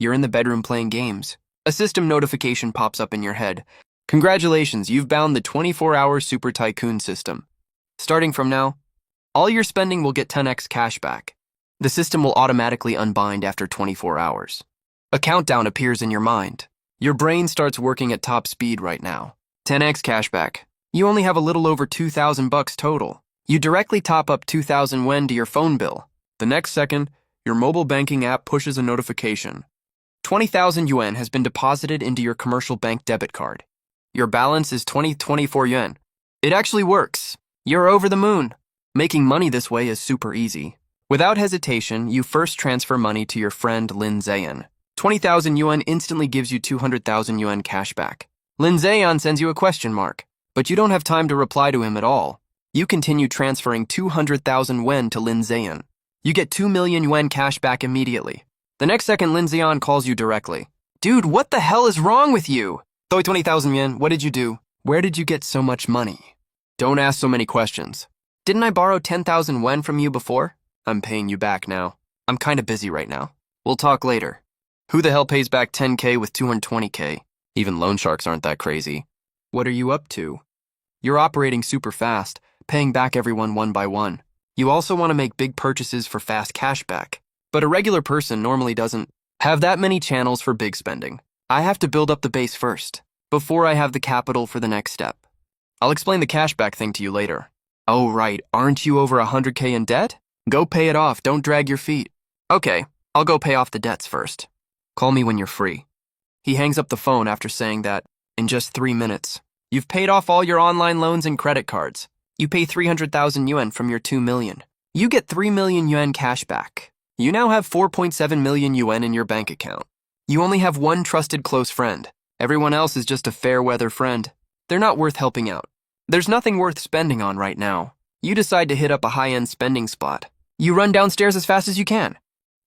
You're in the bedroom playing games. A system notification pops up in your head. Congratulations, you've bound the 24-hour Super Tycoon system. Starting from now, all your spending will get 10x cashback. The system will automatically unbind after 24 hours. A countdown appears in your mind. Your brain starts working at top speed right now. 10x cashback. You only have a little over 2,000 bucks total. You directly top up 2,000 yuan to your phone bill. The next second, your mobile banking app pushes a notification. 20,000 yuan has been deposited into your commercial bank debit card. Your balance is 24 yuan. It actually works. You're over the moon. Making money this way is super easy. Without hesitation, you first transfer money to your friend Lin Zayan. 20,000 yuan instantly gives you 200,000 yuan cash back. Lin Zayan sends you a question mark, but you don't have time to reply to him at all. You continue transferring 200,000 yuan to Lin Zayan. You get 2 million yuan cash back immediately. The next second, Lin Zayan calls you directly. Dude, what the hell is wrong with you? 20,000 yuan, what did you do? Where did you get so much money? Don't ask so many questions. Didn't I borrow 10,000 yuan from you before? I'm paying you back now. I'm kinda busy right now. We'll talk later. Who the hell pays back 10K with 220K? Even loan sharks aren't that crazy. What are you up to? You're operating super fast, paying back everyone one by one. You also want to make big purchases for fast cashback. But a regular person normally doesn't have that many channels for big spending. I have to build up the base first, before I have the capital for the next step. I'll explain the cashback thing to you later. Oh right, aren't you over 100K in debt? Go pay it off, don't drag your feet. Okay, I'll go pay off the debts first. Call me when you're free. He hangs up the phone after saying that, in just 3 minutes, you've paid off all your online loans and credit cards. You pay 300,000 yuan from your 2 million. You get 3 million yuan cash back. You now have 4.7 million yuan in your bank account. You only have one trusted close friend. Everyone else is just a fair weather friend. They're not worth helping out. There's nothing worth spending on right now. You decide to hit up a high-end spending spot. You run downstairs as fast as you can.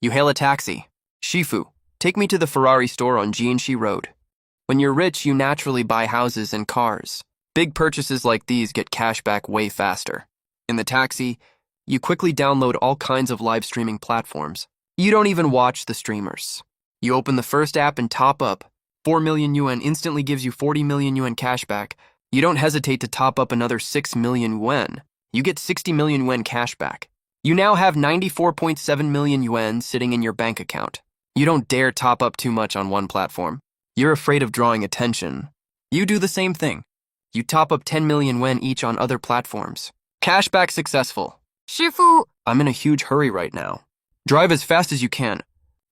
You hail a taxi. Shifu, take me to the Ferrari store on Jianxi Road. When you're rich, you naturally buy houses and cars. Big purchases like these get cash back way faster. In the taxi, you quickly download all kinds of live streaming platforms. You don't even watch the streamers. You open the first app and top up. 4 million yuan instantly gives you 40 million yuan cash back. You don't hesitate to top up another 6 million yuan. You get 60 million yuan cash back. You now have 94.7 million yuan sitting in your bank account. You don't dare top up too much on one platform. You're afraid of drawing attention. You do the same thing. You top up 10 million yuan each on other platforms. Cashback successful. 师傅, I'm in a huge hurry right now. Drive as fast as you can.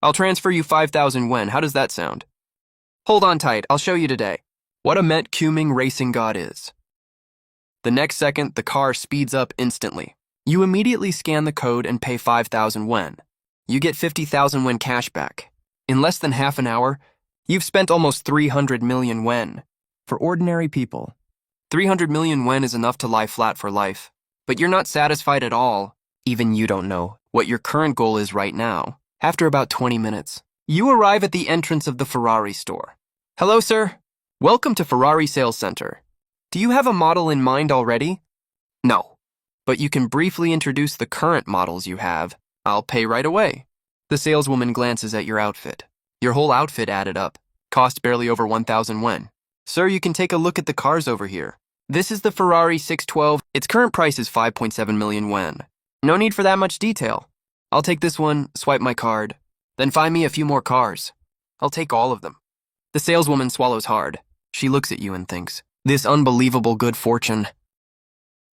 I'll transfer you 5,000 yuan. How does that sound? Hold on tight. I'll show you today what a Met Kuming racing god is. The next second, the car speeds up instantly. You immediately scan the code and pay 5,000 yuan. You get 50,000 yuan cash back. In less than half an hour, you've spent almost 300 million yuan. For ordinary people, 300 million yuan is enough to lie flat for life. But you're not satisfied at all. Even you don't know what your current goal is right now. After about 20 minutes, you arrive at the entrance of the Ferrari store. Hello, sir. Welcome to Ferrari Sales Center. Do you have a model in mind already? No, but you can briefly introduce the current models you have. I'll pay right away. The saleswoman glances at your outfit. Your whole outfit added up. Cost barely over 1,000 yuan. Sir, you can take a look at the cars over here. This is the Ferrari 612. Its current price is 5.7 million yuan. No need for that much detail. I'll take this one, swipe my card, then find me a few more cars. I'll take all of them. The saleswoman swallows hard. She looks at you and thinks, this unbelievable good fortune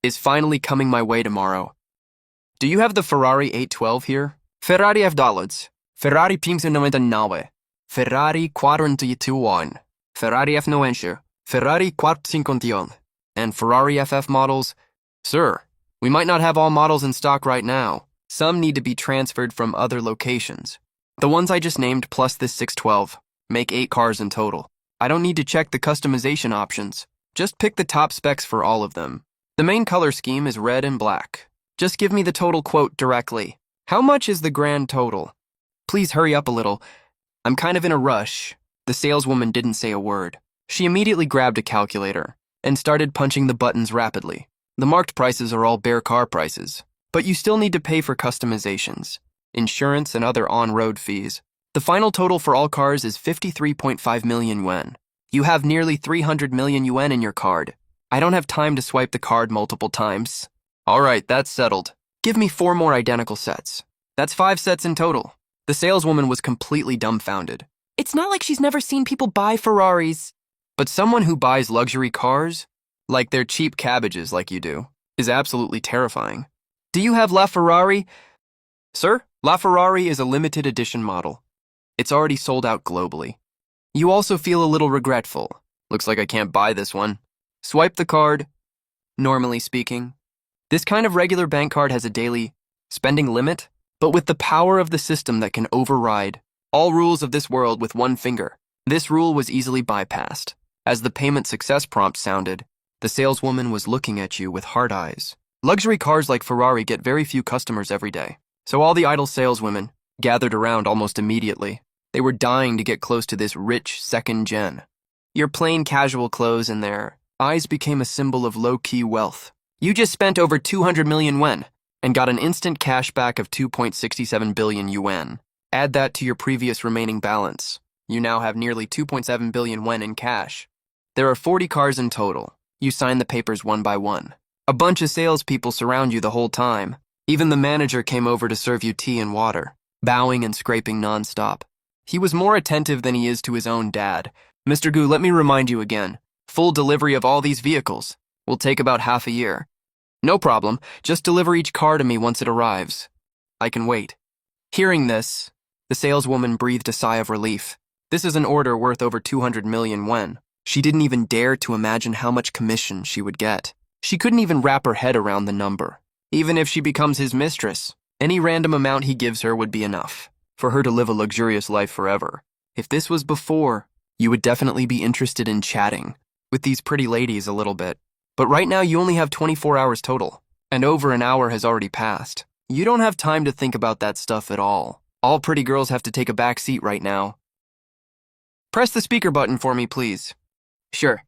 is finally coming my way tomorrow. Do you have the Ferrari 812 here? Ferrari F$, Ferrari 599, Ferrari 421, Ferrari F90, Ferrari 451, and Ferrari FF models? Sir, we might not have all models in stock right now. Some need to be transferred from other locations. The ones I just named plus this 612 make 8 cars in total. I don't need to check the customization options. Just pick the top specs for all of them. The main color scheme is red and black. Just give me the total quote directly. How much is the grand total? Please hurry up a little. I'm kind of in a rush. The saleswoman didn't say a word. She immediately grabbed a calculator and started punching the buttons rapidly. The marked prices are all bare car prices, but you still need to pay for customizations, insurance, and other on-road fees. The final total for all cars is 53.5 million yuan. You have nearly 300 million yuan in your card. I don't have time to swipe the card multiple times. All right, that's settled. Give me 4 more identical sets. That's 5 sets in total. The saleswoman was completely dumbfounded. It's not like she's never seen people buy Ferraris. But someone who buys luxury cars, like they're cheap cabbages like you do, is absolutely terrifying. Do you have La Ferrari? Sir, La Ferrari is a limited edition model. It's already sold out globally. You also feel a little regretful. Looks like I can't buy this one. Swipe the card. Normally speaking, this kind of regular bank card has a daily spending limit, but with the power of the system that can override all rules of this world with one finger, this rule was easily bypassed. As the payment success prompt sounded, the saleswoman was looking at you with hard eyes. Luxury cars like Ferrari get very few customers every day, so all the idle saleswomen gathered around almost immediately. They were dying to get close to this rich second gen. Your plain casual clothes and their eyes became a symbol of low-key wealth. You just spent over 200 million yuan and got an instant cashback of 2.67 billion yuan. Add that to your previous remaining balance. You now have nearly 2.7 billion yuan in cash. There are 40 cars in total. You sign the papers one by one. A bunch of salespeople surround you the whole time. Even the manager came over to serve you tea and water, bowing and scraping nonstop. He was more attentive than he is to his own dad. Mr. Gu, let me remind you again. Full delivery of all these vehicles will take about half a year. No problem. Just deliver each car to me once it arrives. I can wait. Hearing this, the saleswoman breathed a sigh of relief. This is an order worth over 200 million yuan. She didn't even dare to imagine how much commission she would get. She couldn't even wrap her head around the number. Even if she becomes his mistress, any random amount he gives her would be enough for her to live a luxurious life forever. If this was before, you would definitely be interested in chatting with these pretty ladies a little bit. But right now you only have 24 hours total, and over an hour has already passed. You don't have time to think about that stuff at all. All pretty girls have to take a back seat right now. Press the speaker button for me, please. Sure.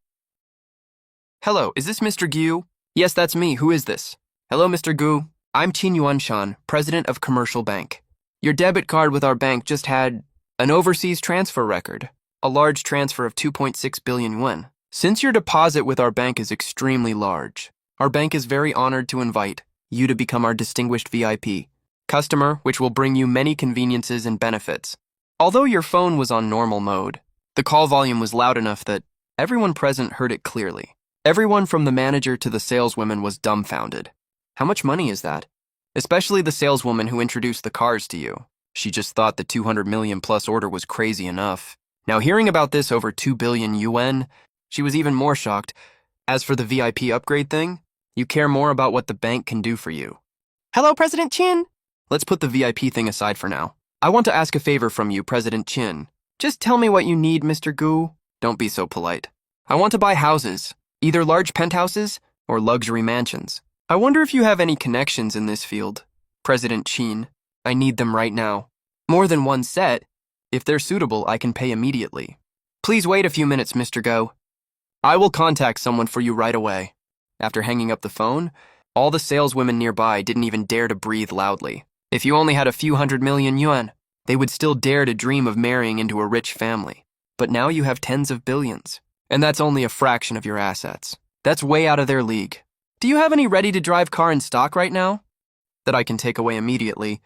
Hello, is this Mr. Gu? Yes, that's me. Who is this? Hello, Mr. Gu. I'm Qin Yuanshan, president of Commercial Bank. Your debit card with our bank just had an overseas transfer record, a large transfer of 2.6 billion yuan. Since your deposit with our bank is extremely large, our bank is very honored to invite you to become our distinguished VIP customer, which will bring you many conveniences and benefits. Although your phone was on normal mode, the call volume was loud enough that everyone present heard it clearly. Everyone from the manager to the saleswoman was dumbfounded. How much money is that? Especially the saleswoman who introduced the cars to you. She just thought the 200 million plus order was crazy enough. Now hearing about this over 2 billion yuan, she was even more shocked. As for the VIP upgrade thing, you care more about what the bank can do for you. Hello, President Qin. Let's put the VIP thing aside for now. I want to ask a favor from you, President Qin. Just tell me what you need, Mr. Gu. Don't be so polite. I want to buy houses, either large penthouses or luxury mansions. I wonder if you have any connections in this field. President Qin, I need them right now. More than one set. If they're suitable, I can pay immediately. Please wait a few minutes, Mr. Go. I will contact someone for you right away. After hanging up the phone, all the saleswomen nearby didn't even dare to breathe loudly. If you only had a few 100 million yuan, they would still dare to dream of marrying into a rich family. But now you have tens of billions, and that's only a fraction of your assets. That's way out of their league. Do you have any ready-to-drive car in stock right now that I can take away immediately?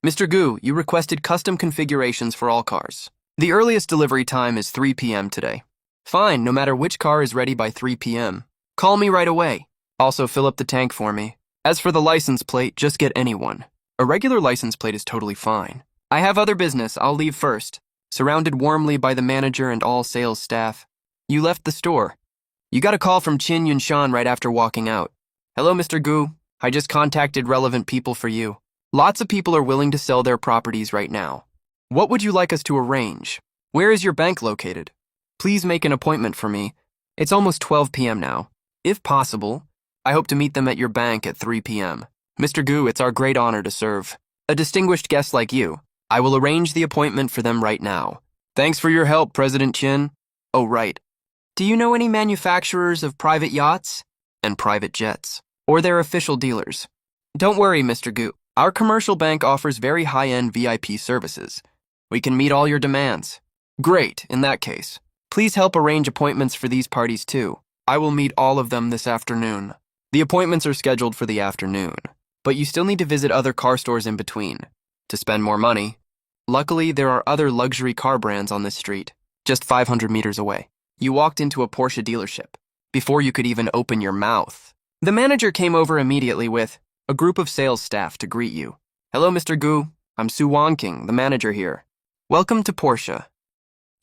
Mr. Gu, you requested custom configurations for all cars. The earliest delivery time is 3 p.m. today. Fine, no matter which car is ready by 3 p.m. Call me right away. Also, fill up the tank for me. As for the license plate, just get any one. A regular license plate is totally fine. I have other business. I'll leave first. Surrounded warmly by the manager and all sales staff, you left the store. You got a call from Qin Yunshan right after walking out. Hello, Mr. Gu. I just contacted relevant people for you. Lots of people are willing to sell their properties right now. What would you like us to arrange? Where is your bank located? Please make an appointment for me. It's almost 12 p.m. now. If possible, I hope to meet them at your bank at 3 p.m. Mr. Gu, it's our great honor to serve a distinguished guest like you. I will arrange the appointment for them right now. Thanks for your help, President Qin. Oh, right. Do you know any manufacturers of private yachts and private jets, or their official dealers? Don't worry, Mr. Gu. Our commercial bank offers very high-end VIP services. We can meet all your demands. Great, in that case. Please help arrange appointments for these parties too. I will meet all of them this afternoon. The appointments are scheduled for the afternoon, but you still need to visit other car stores in between to spend more money. Luckily, there are other luxury car brands on this street, just 500 meters away. You walked into a Porsche dealership before you could even open your mouth. The manager came over immediately with a group of sales staff to greet you. Hello, Mr. Gu. I'm Su Wonking, the manager here. Welcome to Porsche.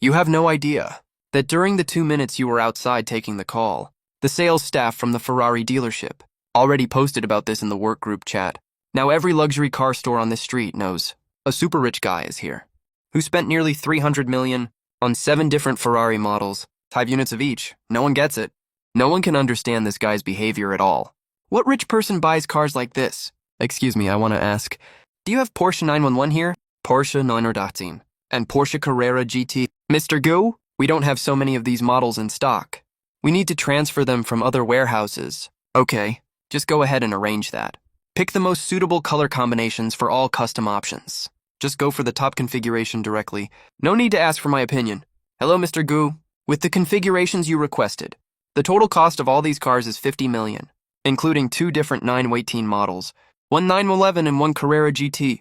You have no idea that during the 2 minutes you were outside taking the call, the sales staff from the Ferrari dealership already posted about this in the work group chat. Now every luxury car store on this street knows a super rich guy is here, who spent nearly 300 million on 7 different Ferrari models, 5 units of each. No one gets it. No one can understand this guy's behavior at all. What rich person buys cars like this? Excuse me, I want to ask, do you have Porsche 911 here? Porsche 918 and Porsche Carrera GT. Mr. Gu, we don't have so many of these models in stock. We need to transfer them from other warehouses. Okay, just go ahead and arrange that. Pick the most suitable color combinations for all custom options. Just go for the top configuration directly. No need to ask for my opinion. Hello, Mr. Gu. With the configurations you requested, the total cost of all these cars is 50 million, including 2 different 918 models, one 911 and one Carrera GT,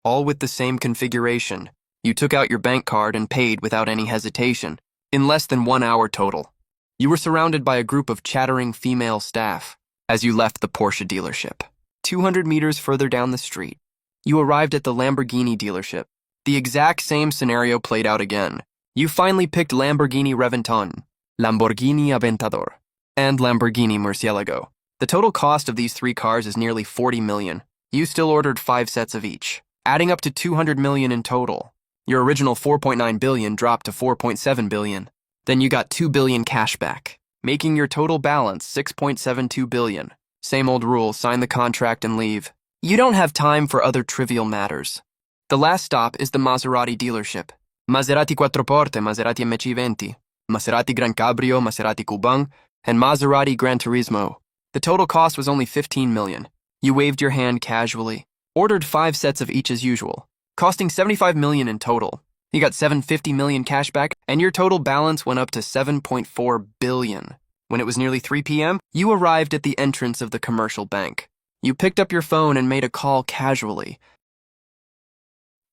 all with the same configuration. You took out your bank card and paid without any hesitation, in less than 1 hour total. You were surrounded by a group of chattering female staff as you left the Porsche dealership. 200 meters further down the street, you arrived at the Lamborghini dealership. The exact same scenario played out again. You finally picked Lamborghini Reventon, Lamborghini Aventador, and Lamborghini Murcielago. The total cost of these 3 cars is nearly 40 million. You still ordered 5 sets of each, adding up to 200 million in total. Your original 4.9 billion dropped to 4.7 billion. Then you got 2 billion cashback, making your total balance 6.72 billion. Same old rule, sign the contract and leave. You don't have time for other trivial matters. The last stop is the Maserati dealership. Maserati Quattroporte, Maserati MC20, Maserati Gran Cabrio, Maserati Cubang, and Maserati Gran Turismo. The total cost was only 15 million. You waved your hand casually, ordered 5 sets of each as usual, costing 75 million in total. You got 750 million cashback, and your total balance went up to 7.4 billion. When it was nearly 3 p.m., you arrived at the entrance of the commercial bank. You picked up your phone and made a call casually.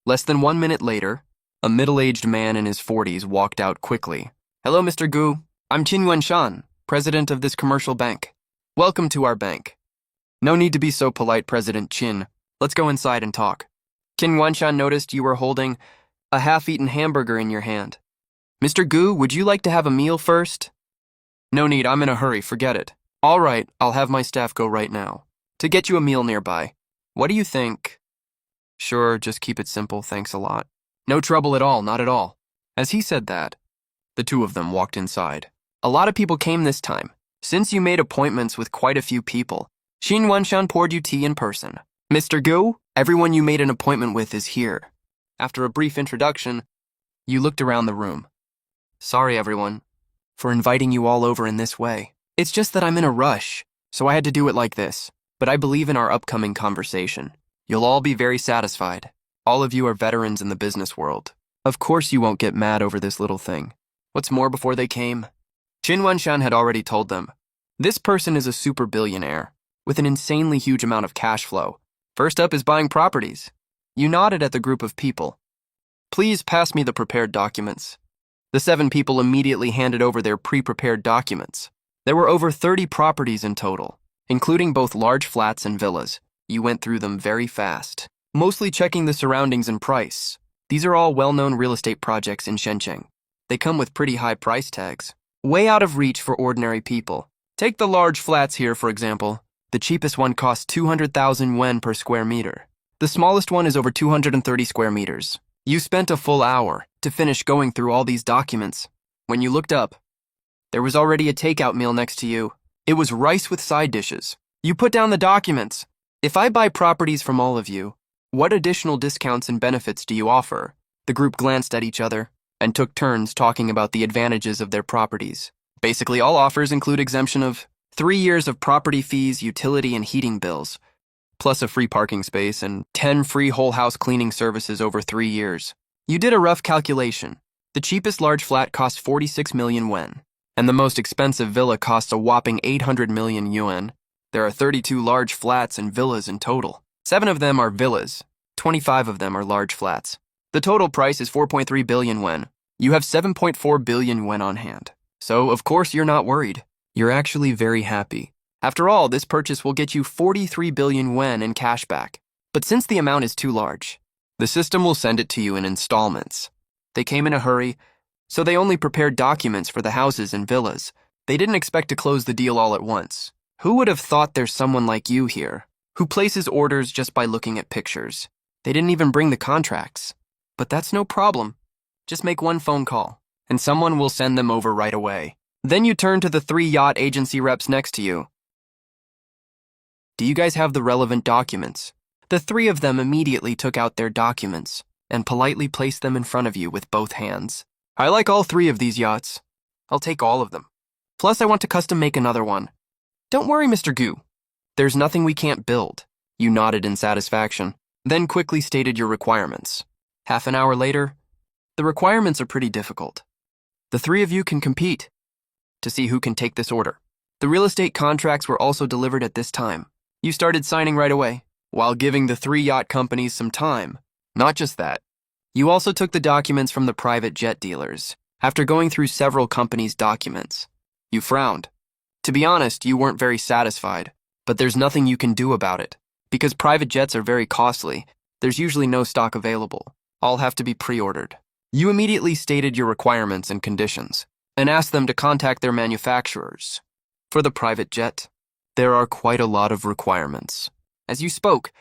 Less than 1 minute later, a middle-aged man in his 40s walked out quickly. Hello, Mr. Gu. I'm Qin Yuanshan, president of this commercial bank. Welcome to our bank. No need to be so polite, President Qin. Let's go inside and talk. Qin Yuanshan noticed you were holding a half-eaten hamburger in your hand. Mr. Gu, would you like to have a meal first? No need, I'm in a hurry, forget it. All right, I'll have my staff go right now to get you a meal nearby. What do you think? Sure, just keep it simple, thanks a lot. No trouble at all, not at all. As he said that, the two of them walked inside. A lot of people came this time. Since you made appointments with quite a few people, Qin Yuanshan poured you tea in person. Mr. Gu, everyone you made an appointment with is here. After a brief introduction, you looked around the room. Sorry, everyone, for inviting you all over in this way. It's just that I'm in a rush, so I had to do it like this. But I believe in our upcoming conversation. You'll all be very satisfied. All of you are veterans in the business world. Of course you won't get mad over this little thing. What's more, before they came, Qin Yuanshan had already told them, this person is a super billionaire with an insanely huge amount of cash flow. First up is buying properties. You nodded at the group of people. Please pass me the prepared documents. The 7 people immediately handed over their pre-prepared documents. There were over 30 properties in total, including both large flats and villas. You went through them very fast, mostly checking the surroundings and price. These are all well-known real estate projects in Shenzhen. They come with pretty high price tags, way out of reach for ordinary people. Take the large flats here, for example. The cheapest one costs 200,000 yuan per square meter. The smallest one is over 230 square meters. You spent a full hour to finish going through all these documents. When you looked up, there was already a takeout meal next to you. It was rice with side dishes. You put down the documents. If I buy properties from all of you, what additional discounts and benefits do you offer? The group glanced at each other and took turns talking about the advantages of their properties. Basically, all offers include exemption of 3 years of property fees, utility, and heating bills, plus a free parking space and 10 free whole house cleaning services over 3 years. You did a rough calculation. The cheapest large flat costs 46 million yuan, and the most expensive villa costs a whopping 800 million yuan. There are 32 large flats and villas in total. 7 of them are villas, 25 of them are large flats. The total price is 4.3 billion yuan. You have 7.4 billion yuan on hand. So, of course, you're not worried. You're actually very happy. After all, this purchase will get you 43 billion yuan in cash back. But since the amount is too large, the system will send it to you in installments. They came in a hurry, so they only prepared documents for the houses and villas. They didn't expect to close the deal all at once. Who would have thought there's someone like you here, who places orders just by looking at pictures? They didn't even bring the contracts. But that's no problem. Just make one phone call, and someone will send them over right away. Then you turn to the 3 yacht agency reps next to you. Do you guys have the relevant documents? The 3 of them immediately took out their documents and politely placed them in front of you with both hands. I like all 3 of these yachts. I'll take all of them. Plus, I want to custom make another one. Don't worry, Mr. Gu. There's nothing we can't build. You nodded in satisfaction, then quickly stated your requirements. Half an hour later, the requirements are pretty difficult. The 3 of you can compete to see who can take this order. The real estate contracts were also delivered at this time. You started signing right away, while giving the 3 yacht companies some time. Not just that, you also took the documents from the private jet dealers. After going through several companies' documents, you frowned. To be honest, you weren't very satisfied, but there's nothing you can do about it. Because private jets are very costly, there's usually no stock available. All have to be pre-ordered. You immediately stated your requirements and conditions, and asked them to contact their manufacturers. For the private jet, there are quite a lot of requirements. As you spoke,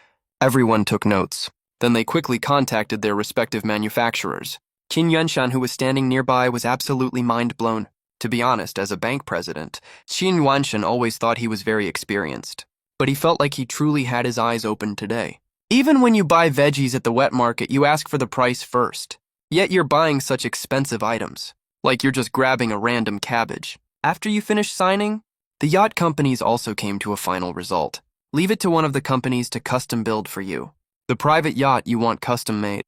everyone took notes. Then they quickly contacted their respective manufacturers. Qin Yuanshan, who was standing nearby, was absolutely mind-blown. To be honest, as a bank president, Qin Yuanshan always thought he was very experienced. But he felt like he truly had his eyes open today. Even when you buy veggies at the wet market, you ask for the price first. Yet you're buying such expensive items, like you're just grabbing a random cabbage. After you finish signing, the yacht companies also came to a final result. Leave it to one of the companies to custom build for you. The private yacht you want custom made.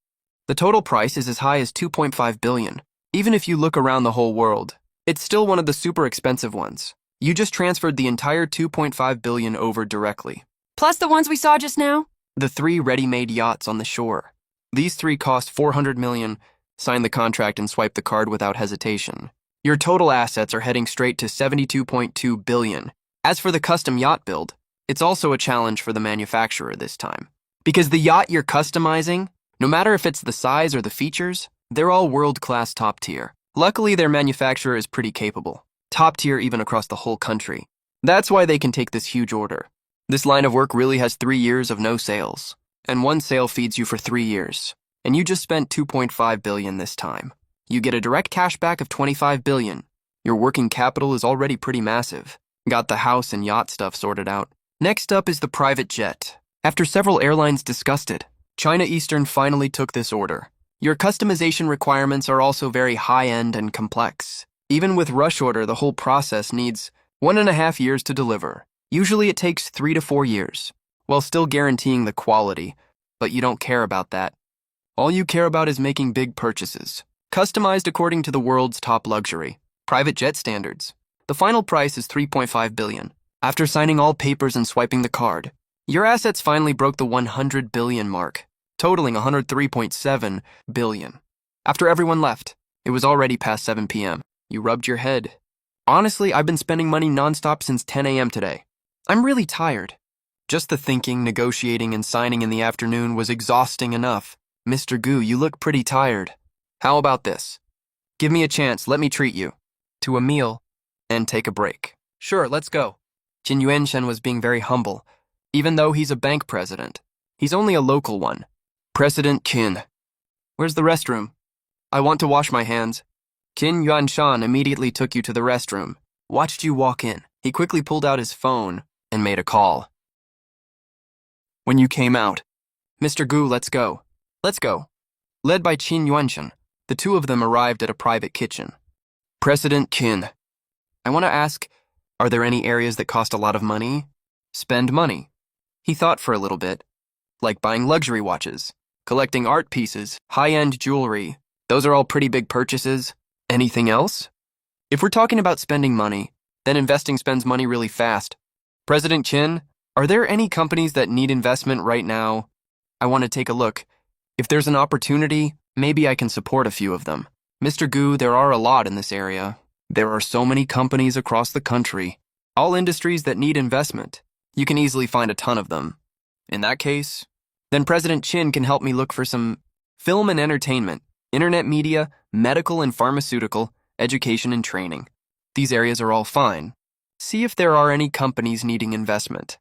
The total price is as high as 2.5 billion. Even if you look around the whole world, it's still one of the super expensive ones. You just transferred the entire 2.5 billion over directly. Plus the ones we saw just now? The 3 ready-made yachts on the shore. These 3 cost 400 million. Sign the contract and swipe the card without hesitation. Your total assets are heading straight to 72.2 billion. As for the custom yacht build, it's also a challenge for the manufacturer this time. Because the yacht you're customizing, no matter if it's the size or the features, they're all world-class top tier. Luckily, their manufacturer is pretty capable. Top tier even across the whole country. That's why they can take this huge order. This line of work really has 3 years of no sales, and 1 sale feeds you for 3 years. And you just spent 2.5 billion this time. You get a direct cashback of 25 billion. Your working capital is already pretty massive. Got the house and yacht stuff sorted out. Next up is the private jet. After several airlines discussed it, China Eastern finally took this order. Your customization requirements are also very high-end and complex. Even with rush order, the whole process needs 1.5 years to deliver. Usually it takes 3 to 4 years, while still guaranteeing the quality, but you don't care about that. All you care about is making big purchases, customized according to the world's top luxury, private jet standards. The final price is 3.5 billion. After signing all papers and swiping the card, your assets finally broke the 100 billion mark, totaling 103.7 billion. After everyone left, it was already past 7 p.m. You rubbed your head. Honestly, I've been spending money nonstop since 10 a.m. today. I'm really tired. Just the thinking, negotiating, and signing in the afternoon was exhausting enough. Mr. Gu, you look pretty tired. How about this? Give me a chance, let me treat you to a meal and take a break. Sure, let's go. Jin Yuanshan was being very humble. Even though he's a bank president, he's only a local one. President Qin. Where's the restroom? I want to wash my hands. Qin Yuanshan immediately took you to the restroom, watched you walk in. He quickly pulled out his phone and made a call. When you came out, Mr. Gu, let's go. Let's go. Led by Qin Yuanshan, the 2 of them arrived at a private kitchen. President Qin, I want to ask, are there any areas that cost a lot of money? Spend money. He thought for a little bit, like buying luxury watches. collecting art pieces, high-end jewelry. Those are all pretty big purchases. Anything else? If we're talking about spending money, then investing spends money really fast. President Chin, are there any companies that need investment right now? I want to take a look. If there's an opportunity, maybe I can support a few of them. Mr. Gu, there are a lot in this area. There are so many companies across the country, all industries that need investment. You can easily find a ton of them. In that case, then President Chin can help me look for some film and entertainment, internet media, medical and pharmaceutical, education and training. These areas are all fine. See if there are any companies needing investment.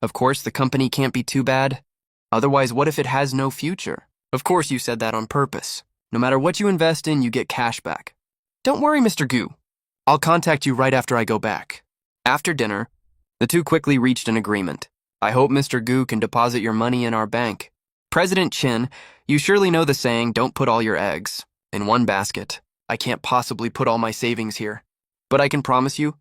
Of course, the company can't be too bad. Otherwise, what if it has no future? Of course, you said that on purpose. No matter what you invest in, you get cash back. Don't worry, Mr. Gu. I'll contact you right after I go back. After dinner, the two quickly reached an agreement. I hope Mr. Gu can deposit your money in our bank. President Chin, you surely know the saying, don't put all your eggs in one basket. I can't possibly put all my savings here. But I can promise you,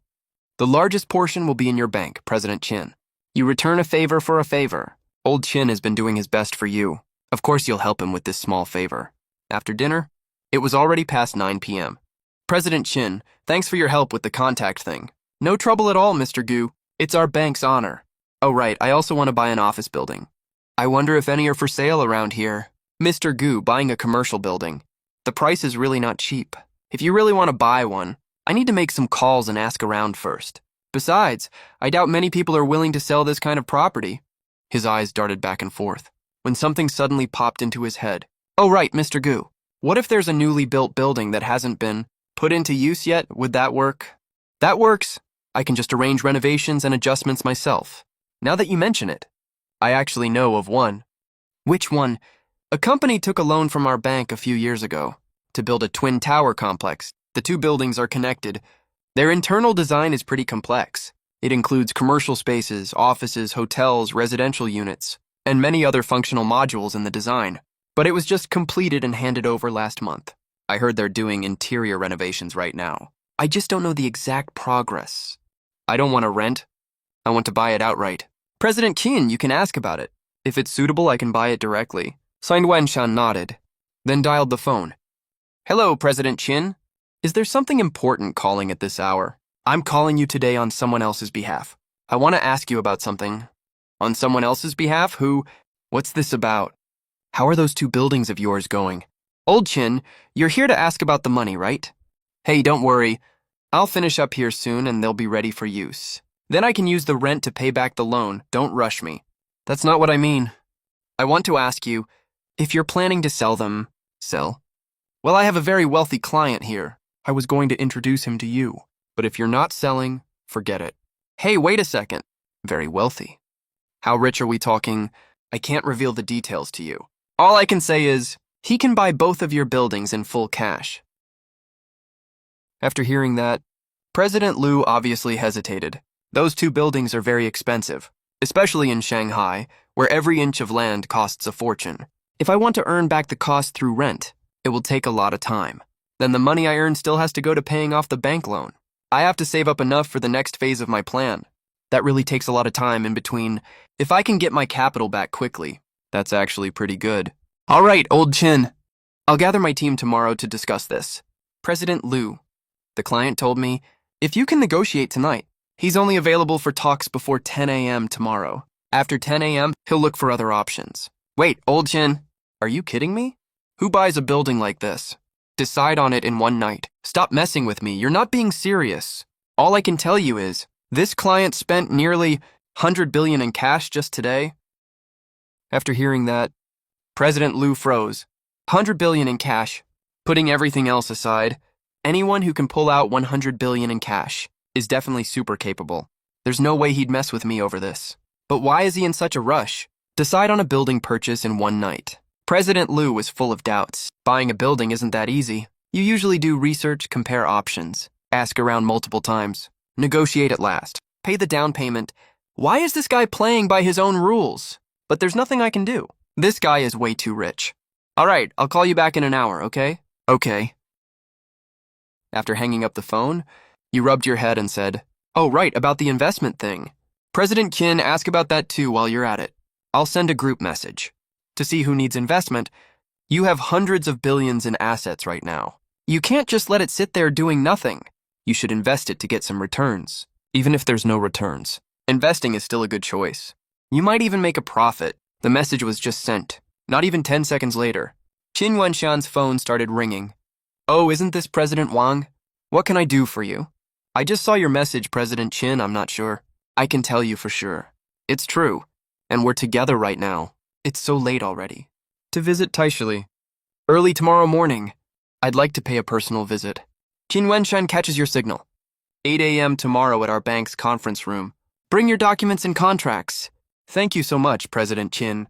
the largest portion will be in your bank, President Chin. You return a favor for a favor. Old Chin has been doing his best for you. Of course you'll help him with this small favor. After dinner, it was already past 9 p.m. President Chin, thanks for your help with the contact thing. No trouble at all, Mr. Gu. It's our bank's honor. Oh right, I also want to buy an office building. I wonder if any are for sale around here. Mr. Gu, buying a commercial building. The price is really not cheap. If you really want to buy one, I need to make some calls and ask around first. Besides, I doubt many people are willing to sell this kind of property. His eyes darted back and forth, when something suddenly popped into his head. Oh right, Mr. Gu. What if there's a newly built building that hasn't been put into use yet? Would that work? That works. I can just arrange renovations and adjustments myself. Now that you mention it, I actually know of one. Which one? A company took a loan from our bank a few years ago to build a twin tower complex. The two buildings are connected. Their internal design is pretty complex. It includes commercial spaces, offices, hotels, residential units, and many other functional modules in the design. But it was just completed and handed over last month. I heard they're doing interior renovations right now. I just don't know the exact progress. I don't want to rent. I want to buy it outright. President Qin, you can ask about it. If it's suitable, I can buy it directly. Signed Wenshan nodded, then dialed the phone. Hello, President Qin. Is there something important calling at this hour? I'm calling you today on someone else's behalf. I want to ask you about something. On someone else's behalf? Who? What's this about? How are those two buildings of yours going? Old Chin, you're here to ask about the money, right? Hey, don't worry. I'll finish up here soon and they'll be ready for use. Then I can use the rent to pay back the loan. Don't rush me. That's not what I mean. I want to ask you, if you're planning to sell them, sell? Well, I have a very wealthy client here. I was going to introduce him to you. But if you're not selling, forget it. Hey, wait a second. Very wealthy. How rich are we talking? I can't reveal the details to you. All I can say is, he can buy both of your buildings in full cash. After hearing that, President Liu obviously hesitated. Those two buildings are very expensive, especially in Shanghai, where every inch of land costs a fortune. If I want to earn back the cost through rent, it will take a lot of time. Then the money I earn still has to go to paying off the bank loan. I have to save up enough for the next phase of my plan. That really takes a lot of time in between. If I can get my capital back quickly, that's actually pretty good. All right, Old Chin. I'll gather my team tomorrow to discuss this. President Liu. The client told me, if you can negotiate tonight, he's only available for talks before 10 a.m. tomorrow. After 10 a.m., he'll look for other options. Wait, Old Chin, are you kidding me? Who buys a building like this? Decide on it in one night. Stop messing with me. You're not being serious. All I can tell you is, this client spent nearly 100 billion in cash just today. After hearing that, President Liu froze. 100 billion in cash. Putting everything else aside, anyone who can pull out 100 billion in cash is definitely super capable. There's no way he'd mess with me over this. But why is he in such a rush? Decide on a building purchase in one night. President Liu was full of doubts. Buying a building isn't that easy. You usually do research, compare options, ask around multiple times, negotiate at last, pay the down payment. Why is this guy playing by his own rules? But there's nothing I can do. This guy is way too rich. All right, I'll call you back in an hour, okay? Okay. After hanging up the phone, you rubbed your head and said, oh, right, about the investment thing. President Qin, ask about that too while you're at it. I'll send a group message. to see who needs investment. You have hundreds of billions in assets right now. You can't just let it sit there doing nothing. You should invest it to get some returns. Even if there's no returns, investing is still a good choice. You might even make a profit. The message was just sent. Not even 10 seconds later, Qin Yuanshan's phone started ringing. Oh, isn't this President Wang? What can I do for you? I just saw your message, President Qin. I'm not sure. I can tell you for sure. It's true. And we're together right now. It's so late already. To visit Taishili. Early tomorrow morning. I'd like to pay a personal visit. Qin Yuanshan catches your signal. 8 a.m. tomorrow at our bank's conference room. Bring your documents and contracts. Thank you so much, President Qin.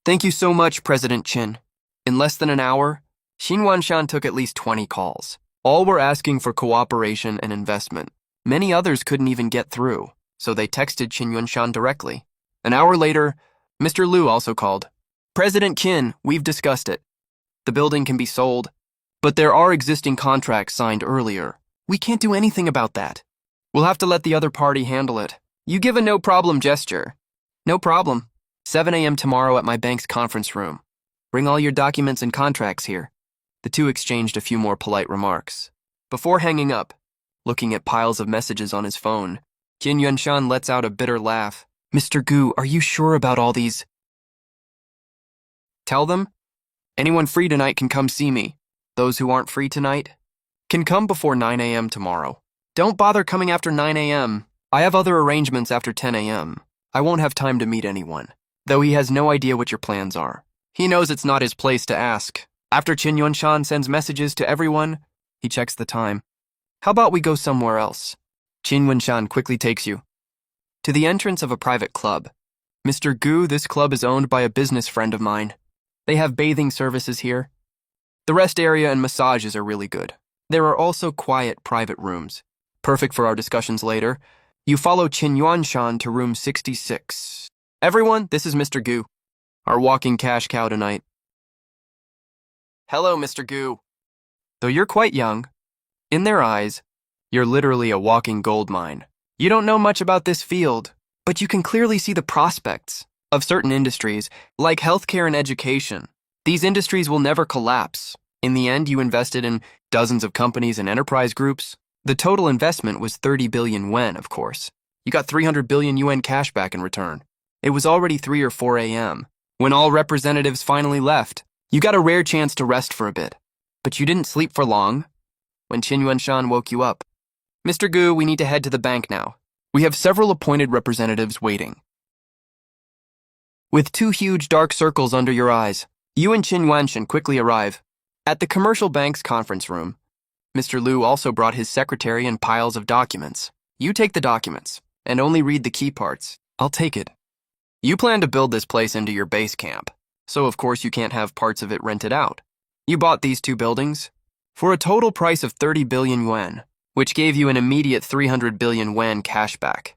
Thank you so much, President Qin. In less than an hour, Qin Yuanshan took at least 20 calls. All were asking for cooperation and investment. Many others couldn't even get through, so they texted Qin Yuanshan directly. An hour later, Mr. Liu also called. President Qin, we've discussed it. The building can be sold, but there are existing contracts signed earlier. We can't do anything about that. We'll have to let the other party handle it. You give a no-problem gesture. No problem. 7 a.m. tomorrow at my bank's conference room. Bring all your documents and contracts here. The two exchanged a few more polite remarks. Before hanging up, looking at piles of messages on his phone, Qin Yuanshan lets out a bitter laugh. Mr. Gu, are you sure about all these? Tell them. Anyone free tonight can come see me. Those who aren't free tonight can come before 9 a.m. tomorrow. Don't bother coming after 9 a.m. I have other arrangements after 10 a.m. I won't have time to meet anyone, though he has no idea what your plans are. He knows it's not his place to ask. After Qin Yuanshan sends messages to everyone, he checks the time. How about we go somewhere else? Qin Yuanshan quickly takes you to the entrance of a private club. Mr. Gu, this club is owned by a business friend of mine. They have bathing services here. The rest area and massages are really good. There are also quiet private rooms, perfect for our discussions later. You follow Qin Yuanshan to room 66. Everyone, this is Mr. Gu, our walking cash cow tonight. Hello, Mr. Gu. Though you're quite young, in their eyes, you're literally a walking gold mine. You don't know much about this field, but you can clearly see the prospects of certain industries, like healthcare and education. These industries will never collapse. In the end, you invested in dozens of companies and enterprise groups. The total investment was 30 billion yuan, of course. You got 300 billion yuan cashback in return. It was already 3 or 4 a.m. when all representatives finally left. You got a rare chance to rest for a bit. But you didn't sleep for long when Qin Yuanshan woke you up. Mr. Gu, we need to head to the bank now. We have several appointed representatives waiting. With 2 huge dark circles under your eyes, you and Qin Yuanshan quickly arrive at the commercial bank's conference room. Mr. Liu also brought his secretary and piles of documents. You take the documents and only read the key parts. I'll take it. You plan to build this place into your base camp, so of course you can't have parts of it rented out. You bought these 2 buildings for a total price of 30 billion yuan, which gave you an immediate 300 billion yuan cashback.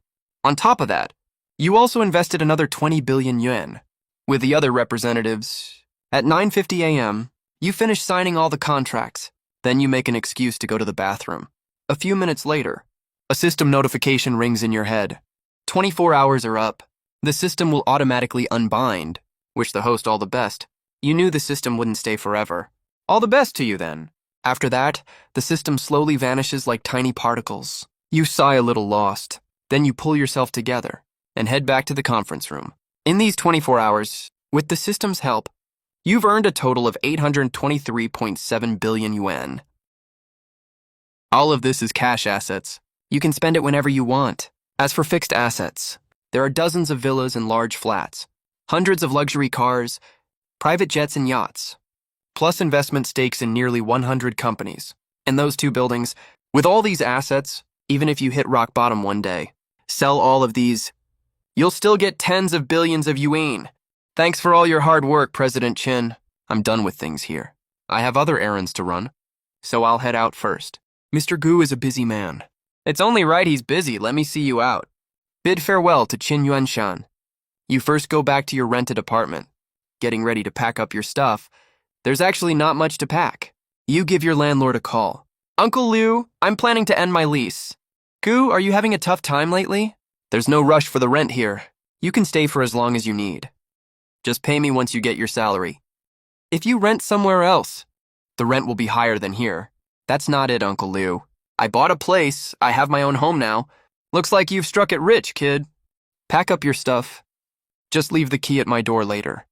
On top of that, you also invested another 20 billion yuan with the other representatives. At 9:50 a.m., you finish signing all the contracts. Then you make an excuse to go to the bathroom. A few minutes later, a system notification rings in your head. 24 hours are up. The system will automatically unbind. Wish the host all the best. You knew the system wouldn't stay forever. All the best to you then. After that, the system slowly vanishes like tiny particles. You sigh a little lost. Then you pull yourself together and head back to the conference room. In these 24 hours, with the system's help, you've earned a total of 823.7 billion yuan. All of this is cash assets. You can spend it whenever you want. As for fixed assets, there are dozens of villas and large flats, hundreds of luxury cars, private jets and yachts, plus investment stakes in nearly 100 companies. And those 2 buildings, with all these assets, even if you hit rock bottom one day, sell all of these, you'll still get tens of billions of yuan. Thanks for all your hard work, President Qin. I'm done with things here. I have other errands to run, so I'll head out first. Mr. Gu is a busy man. It's only right he's busy. Let me see you out. Bid farewell to Qin Yuanshan. You first go back to your rented apartment, getting ready to pack up your stuff. There's actually not much to pack. You give your landlord a call. Uncle Liu, I'm planning to end my lease. Gu, are you having a tough time lately? There's no rush for the rent here. You can stay for as long as you need. Just pay me once you get your salary. If you rent somewhere else, the rent will be higher than here. That's not it, Uncle Liu. I bought a place. I have my own home now. Looks like you've struck it rich, kid. Pack up your stuff. Just leave the key at my door later.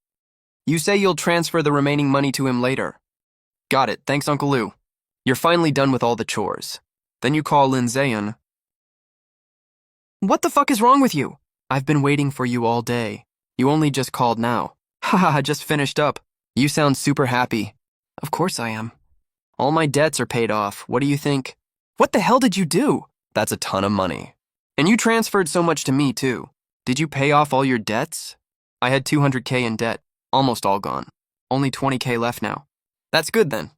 You say you'll transfer the remaining money to him later. Got it. Thanks, Uncle Liu. You're finally done with all the chores. Then you call Lin Zayan. What the fuck is wrong with you? I've been waiting for you all day. You only just called now. Haha, just finished up. You sound super happy. Of course I am. All my debts are paid off. What do you think? What the hell did you do? That's a ton of money. And you transferred so much to me, too. Did you pay off all your debts? I had 200K in debt. Almost all gone. Only 20K left now. That's good then.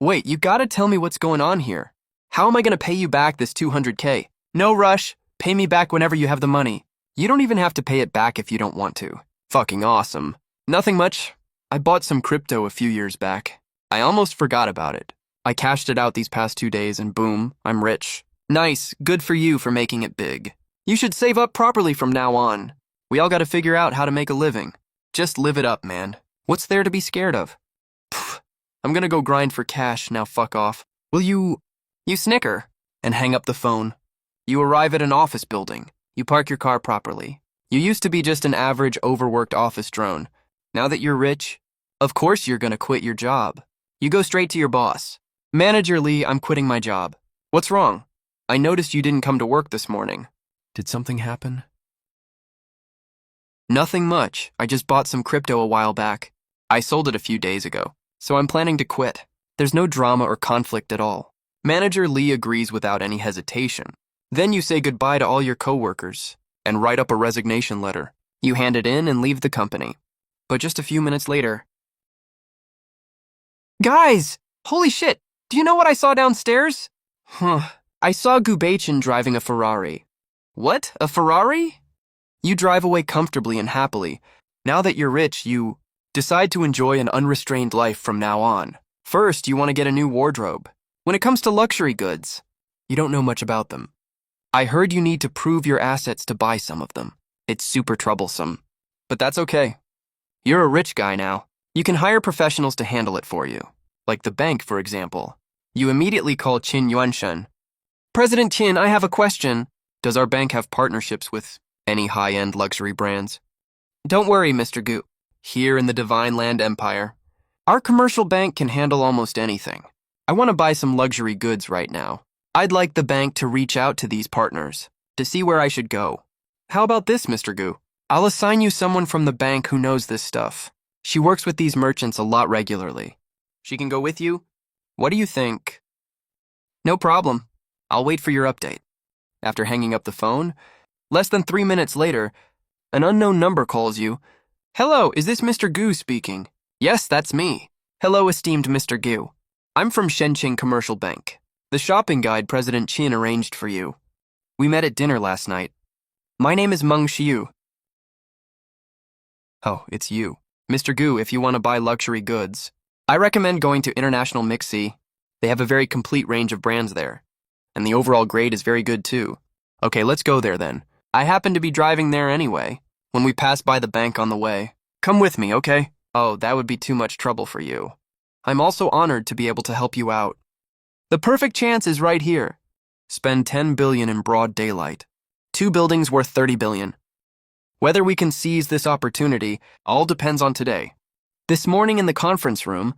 Wait, you gotta tell me what's going on here. How am I gonna pay you back this 200K? No rush. Pay me back whenever you have the money. You don't even have to pay it back if you don't want to. Fucking awesome. Nothing much. I bought some crypto a few years back. I almost forgot about it. I cashed it out these past 2 days and boom, I'm rich. Nice, good for you for making it big. You should save up properly from now on. We all gotta figure out how to make a living. Just live it up, man. What's there to be scared of? Pfft, I'm gonna go grind for cash, now fuck off. Will you snicker and hang up the phone. You arrive at an office building. You park your car properly. You used to be just an average, overworked office drone. Now that you're rich, of course you're gonna quit your job. You go straight to your boss. Manager Lee, I'm quitting my job. What's wrong? I noticed you didn't come to work this morning. Did something happen? Nothing much. I just bought some crypto a while back. I sold it a few days ago, so I'm planning to quit. There's no drama or conflict at all. Manager Lee agrees without any hesitation. Then you say goodbye to all your coworkers and write up a resignation letter. You hand it in and leave the company. But just a few minutes later... Guys! Holy shit! Do you know what I saw downstairs? I saw Gubachin driving a Ferrari. What? A Ferrari? You drive away comfortably and happily. Now that you're rich, you decide to enjoy an unrestrained life from now on. First, you want to get a new wardrobe. When it comes to luxury goods, you don't know much about them. I heard you need to prove your assets to buy some of them. It's super troublesome. But that's okay. You're a rich guy now. You can hire professionals to handle it for you. Like the bank, for example. You immediately call Qin Yuanshen. President Qin, I have a question. Does our bank have partnerships with any high-end luxury brands? Don't worry, Mr. Gu. Here in the Divine Land Empire, our commercial bank can handle almost anything. I want to buy some luxury goods right now. I'd like the bank to reach out to these partners to see where I should go. How about this, Mr. Gu? I'll assign you someone from the bank who knows this stuff. She works with these merchants a lot regularly. She can go with you? What do you think? No problem. I'll wait for your update. After hanging up the phone, less than 3 minutes later, an unknown number calls you. Hello, is this Mr. Gu speaking? Yes, that's me. Hello, esteemed Mr. Gu. I'm from Shenqing Commercial Bank. The shopping guide President Qin arranged for you. We met at dinner last night. My name is Meng Xiu. Oh, it's you. Mr. Gu, if you want to buy luxury goods, I recommend going to International Mixi. They have a very complete range of brands there. And the overall grade is very good too. Okay, let's go there then. I happen to be driving there anyway, when we pass by the bank on the way. Come with me, okay? Oh, that would be too much trouble for you. I'm also honored to be able to help you out. The perfect chance is right here. Spend 10 billion in broad daylight. 2 buildings worth 30 billion. Whether we can seize this opportunity all depends on today. This morning in the conference room,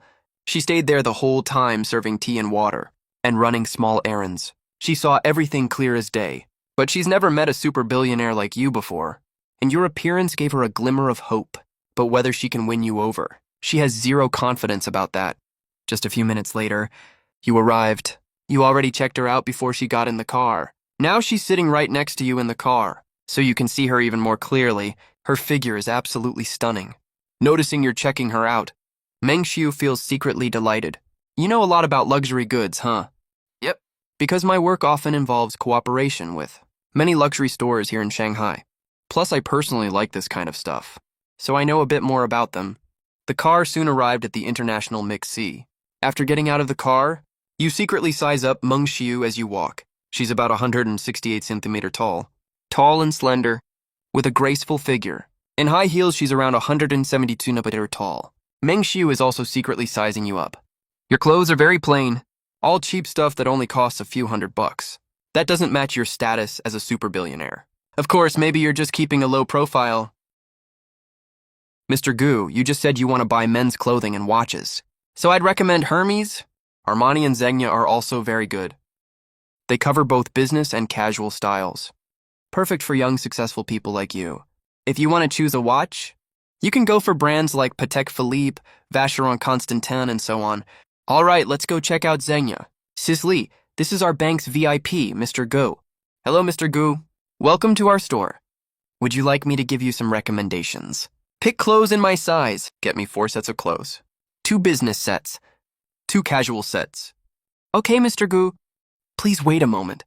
she stayed there the whole time serving tea and water and running small errands. She saw everything clear as day, but she's never met a super billionaire like you before, and your appearance gave her a glimmer of hope. But whether she can win you over, she has zero confidence about that. Just a few minutes later, you arrived. You already checked her out before she got in the car. Now she's sitting right next to you in the car, so you can see her even more clearly. Her figure is absolutely stunning. Noticing you're checking her out, Meng Xiu feels secretly delighted. You know a lot about luxury goods, huh? Yep. Because my work often involves cooperation with many luxury stores here in Shanghai. Plus, I personally like this kind of stuff, so I know a bit more about them. The car soon arrived at the International Mixi. After getting out of the car, you secretly size up Meng Xiu as you walk. She's about 168 centimeters tall and slender, with a graceful figure. In high heels, she's around 172 cm tall. Meng Xiu is also secretly sizing you up. Your clothes are very plain, all cheap stuff that only costs a few $100. That doesn't match your status as a super billionaire. Of course, maybe you're just keeping a low profile. Mr. Gu, you just said you want to buy men's clothing and watches. So I'd recommend Hermes. Armani and Zegna are also very good. They cover both business and casual styles. Perfect for young, successful people like you. If you want to choose a watch, you can go for brands like Patek Philippe, Vacheron Constantin, and so on. All right, let's go check out Zegna. Sisley, this is our bank's VIP, Mr. Gu. Hello, Mr. Gu. Welcome to our store. Would you like me to give you some recommendations? Pick clothes in my size. Get me 4 sets of clothes. 2 business sets. 2 casual sets. Okay, Mr. Gu. Please wait a moment.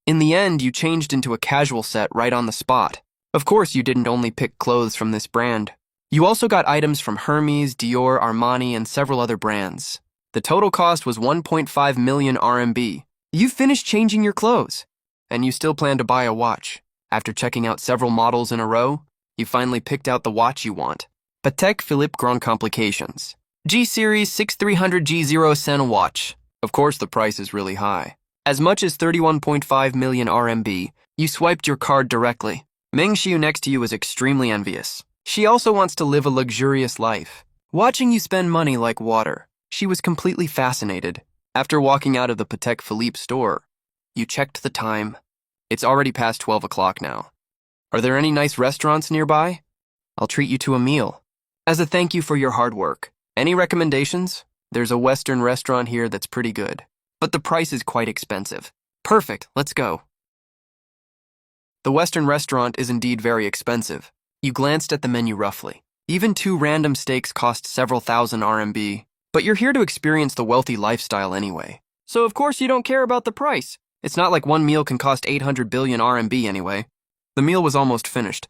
In the end, you changed into a casual set right on the spot. Of course, you didn't only pick clothes from this brand. You also got items from Hermes, Dior, Armani, and several other brands. The total cost was 1.5 million RMB. You finished changing your clothes, and you still plan to buy a watch. After checking out several models in a row, you finally picked out the watch you want. Patek Philippe Grand Complications. G-Series 6300 G0 Sen watch. Of course, the price is really high. As much as 31.5 million RMB, you swiped your card directly. Meng Xiu next to you is extremely envious. She also wants to live a luxurious life. Watching you spend money like water, she was completely fascinated. After walking out of the Patek Philippe store, you checked the time. It's already past 12 o'clock now. Are there any nice restaurants nearby? I'll treat you to a meal. As a thank you for your hard work. Any recommendations? There's a Western restaurant here that's pretty good, but the price is quite expensive. Perfect, let's go. The Western restaurant is indeed very expensive. You glanced at the menu roughly. Even 2 random steaks cost several thousand RMB, but you're here to experience the wealthy lifestyle anyway. So of course you don't care about the price. It's not like one meal can cost 800 billion RMB anyway. The meal was almost finished,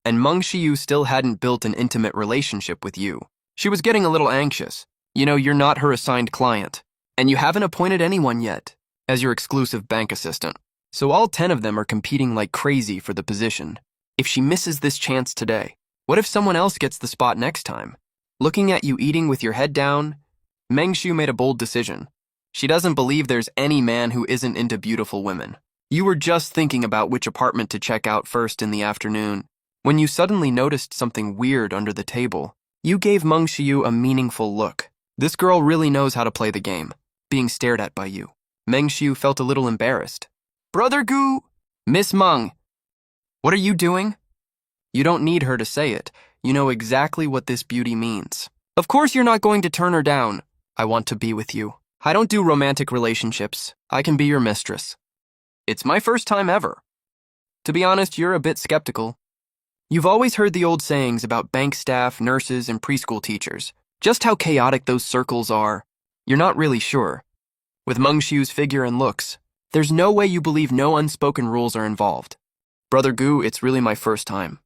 and Meng Xiu still hadn't built an intimate relationship with you. She was getting a little anxious. You know, you're not her assigned client, and you haven't appointed anyone yet as your exclusive bank assistant. So all 10 of them are competing like crazy for the position. If she misses this chance today, what if someone else gets the spot next time? Looking at you eating with your head down, Meng Xiu made a bold decision. She doesn't believe there's any man who isn't into beautiful women. You were just thinking about which apartment to check out first in the afternoon, when you suddenly noticed something weird under the table. You gave Meng Xiu a meaningful look. This girl really knows how to play the game, being stared at by you. Meng Xiu felt a little embarrassed. Brother Gu! Miss Meng! What are you doing? You don't need her to say it. You know exactly what this beauty means. Of course you're not going to turn her down. I want to be with you. I don't do romantic relationships. I can be your mistress. It's my first time ever. To be honest, you're a bit skeptical. You've always heard the old sayings about bank staff, nurses, and preschool teachers. Just how chaotic those circles are. You're not really sure. With Meng Xiu's figure and looks, there's no way you believe no unspoken rules are involved. Brother Gu, it's really my first time.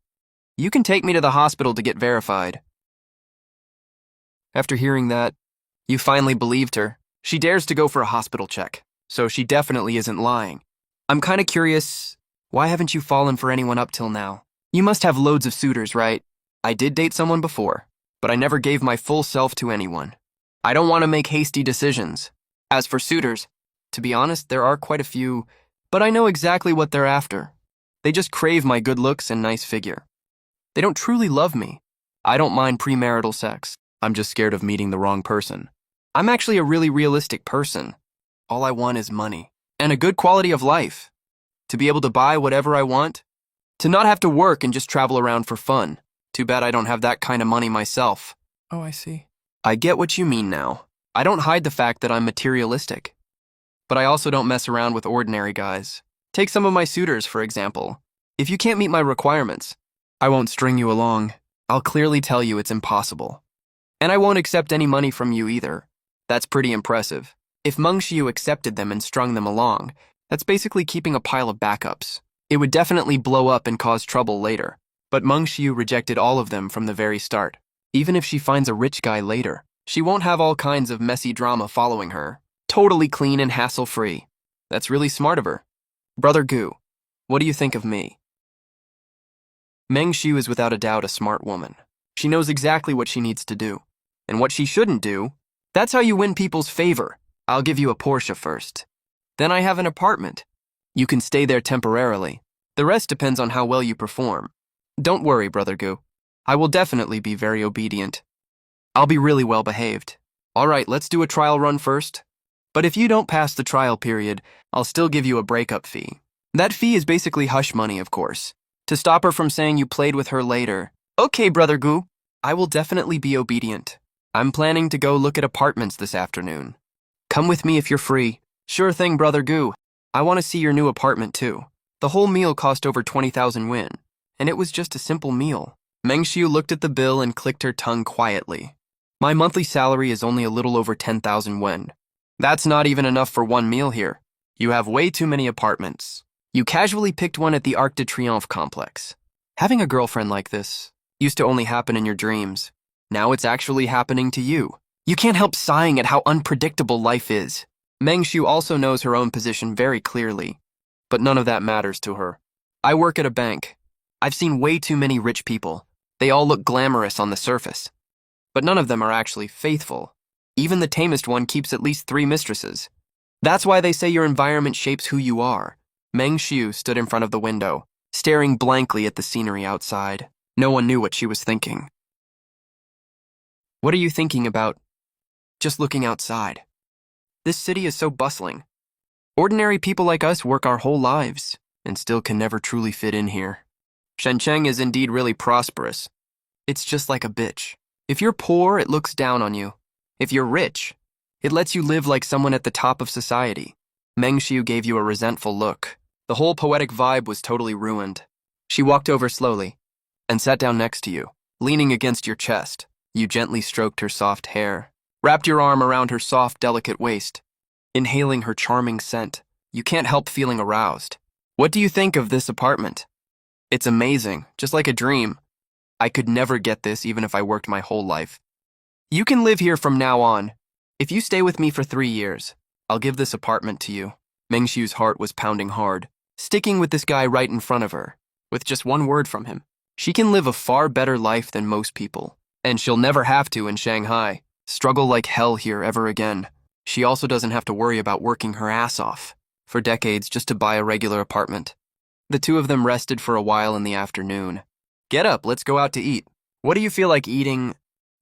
You can take me to the hospital to get verified. After hearing that, you finally believed her. She dares to go for a hospital check, so she definitely isn't lying. I'm kinda curious, why haven't you fallen for anyone up till now? You must have loads of suitors, right? I did date someone before, but I never gave my full self to anyone. I don't want to make hasty decisions. As for suitors, to be honest, there are quite a few, but I know exactly what they're after. They just crave my good looks and nice figure. They don't truly love me. I don't mind premarital sex. I'm just scared of meeting the wrong person. I'm actually a really realistic person. All I want is money and a good quality of life. To be able to buy whatever I want. To not have to work and just travel around for fun. Too bad I don't have that kind of money myself. Oh, I see. I get what you mean now. I don't hide the fact that I'm materialistic. But I also don't mess around with ordinary guys. Take some of my suitors, for example. If you can't meet my requirements, I won't string you along. I'll clearly tell you it's impossible. And I won't accept any money from you either. That's pretty impressive. If Meng Xiu accepted them and strung them along, that's basically keeping a pile of backups. It would definitely blow up and cause trouble later. But Meng Xiu rejected all of them from the very start. Even if she finds a rich guy later, she won't have all kinds of messy drama following her. Totally clean and hassle-free. That's really smart of her. Brother Gu, what do you think of me? Meng Xiu is without a doubt a smart woman. She knows exactly what she needs to do. And what she shouldn't do. That's how you win people's favor. I'll give you a Porsche first. Then I have an apartment. You can stay there temporarily. The rest depends on how well you perform. Don't worry, Brother Gu. I will definitely be very obedient. I'll be really well behaved. All right, let's do a trial run first. But if you don't pass the trial period, I'll still give you a breakup fee. That fee is basically hush money, of course, to stop her from saying you played with her later. Okay, Brother Gu, I will definitely be obedient. I'm planning to go look at apartments this afternoon. Come with me if you're free. Sure thing, Brother Gu. I want to see your new apartment too. The whole meal cost over 20,000 won, and it was just a simple meal. Meng Xiu looked at the bill and clicked her tongue quietly. My monthly salary is only a little over 10,000 won. That's not even enough for one meal here. You have way too many apartments. You casually picked one at the Arc de Triomphe complex. Having a girlfriend like this used to only happen in your dreams. Now it's actually happening to you. You can't help sighing at how unpredictable life is. Meng Xiu also knows her own position very clearly, but none of that matters to her. I work at a bank. I've seen way too many rich people. They all look glamorous on the surface, but none of them are actually faithful. Even the tamest one keeps at least 3 mistresses. That's why they say your environment shapes who you are. Meng Xiu stood in front of the window, staring blankly at the scenery outside. No one knew what she was thinking. What are you thinking about? Just looking outside. This city is so bustling. Ordinary people like us work our whole lives and still can never truly fit in here. Shenzhen is indeed really prosperous. It's just like a bitch. If you're poor, it looks down on you. If you're rich, it lets you live like someone at the top of society. Meng Xiu gave you a resentful look. The whole poetic vibe was totally ruined. She walked over slowly and sat down next to you, leaning against your chest. You gently stroked her soft hair, wrapped your arm around her soft, delicate waist. Inhaling her charming scent, you can't help feeling aroused. What do you think of this apartment? It's amazing, just like a dream. I could never get this even if I worked my whole life. You can live here from now on. If you stay with me for 3 years, I'll give this apartment to you. Meng Xiu's heart was pounding hard, sticking with this guy right in front of her. With just one word from him, she can live a far better life than most people, and she'll never have to in Shanghai struggle like hell here ever again. She also doesn't have to worry about working her ass off for decades just to buy a regular apartment. The two of them rested for a while in the afternoon. Get up, let's go out to eat. What do you feel like eating?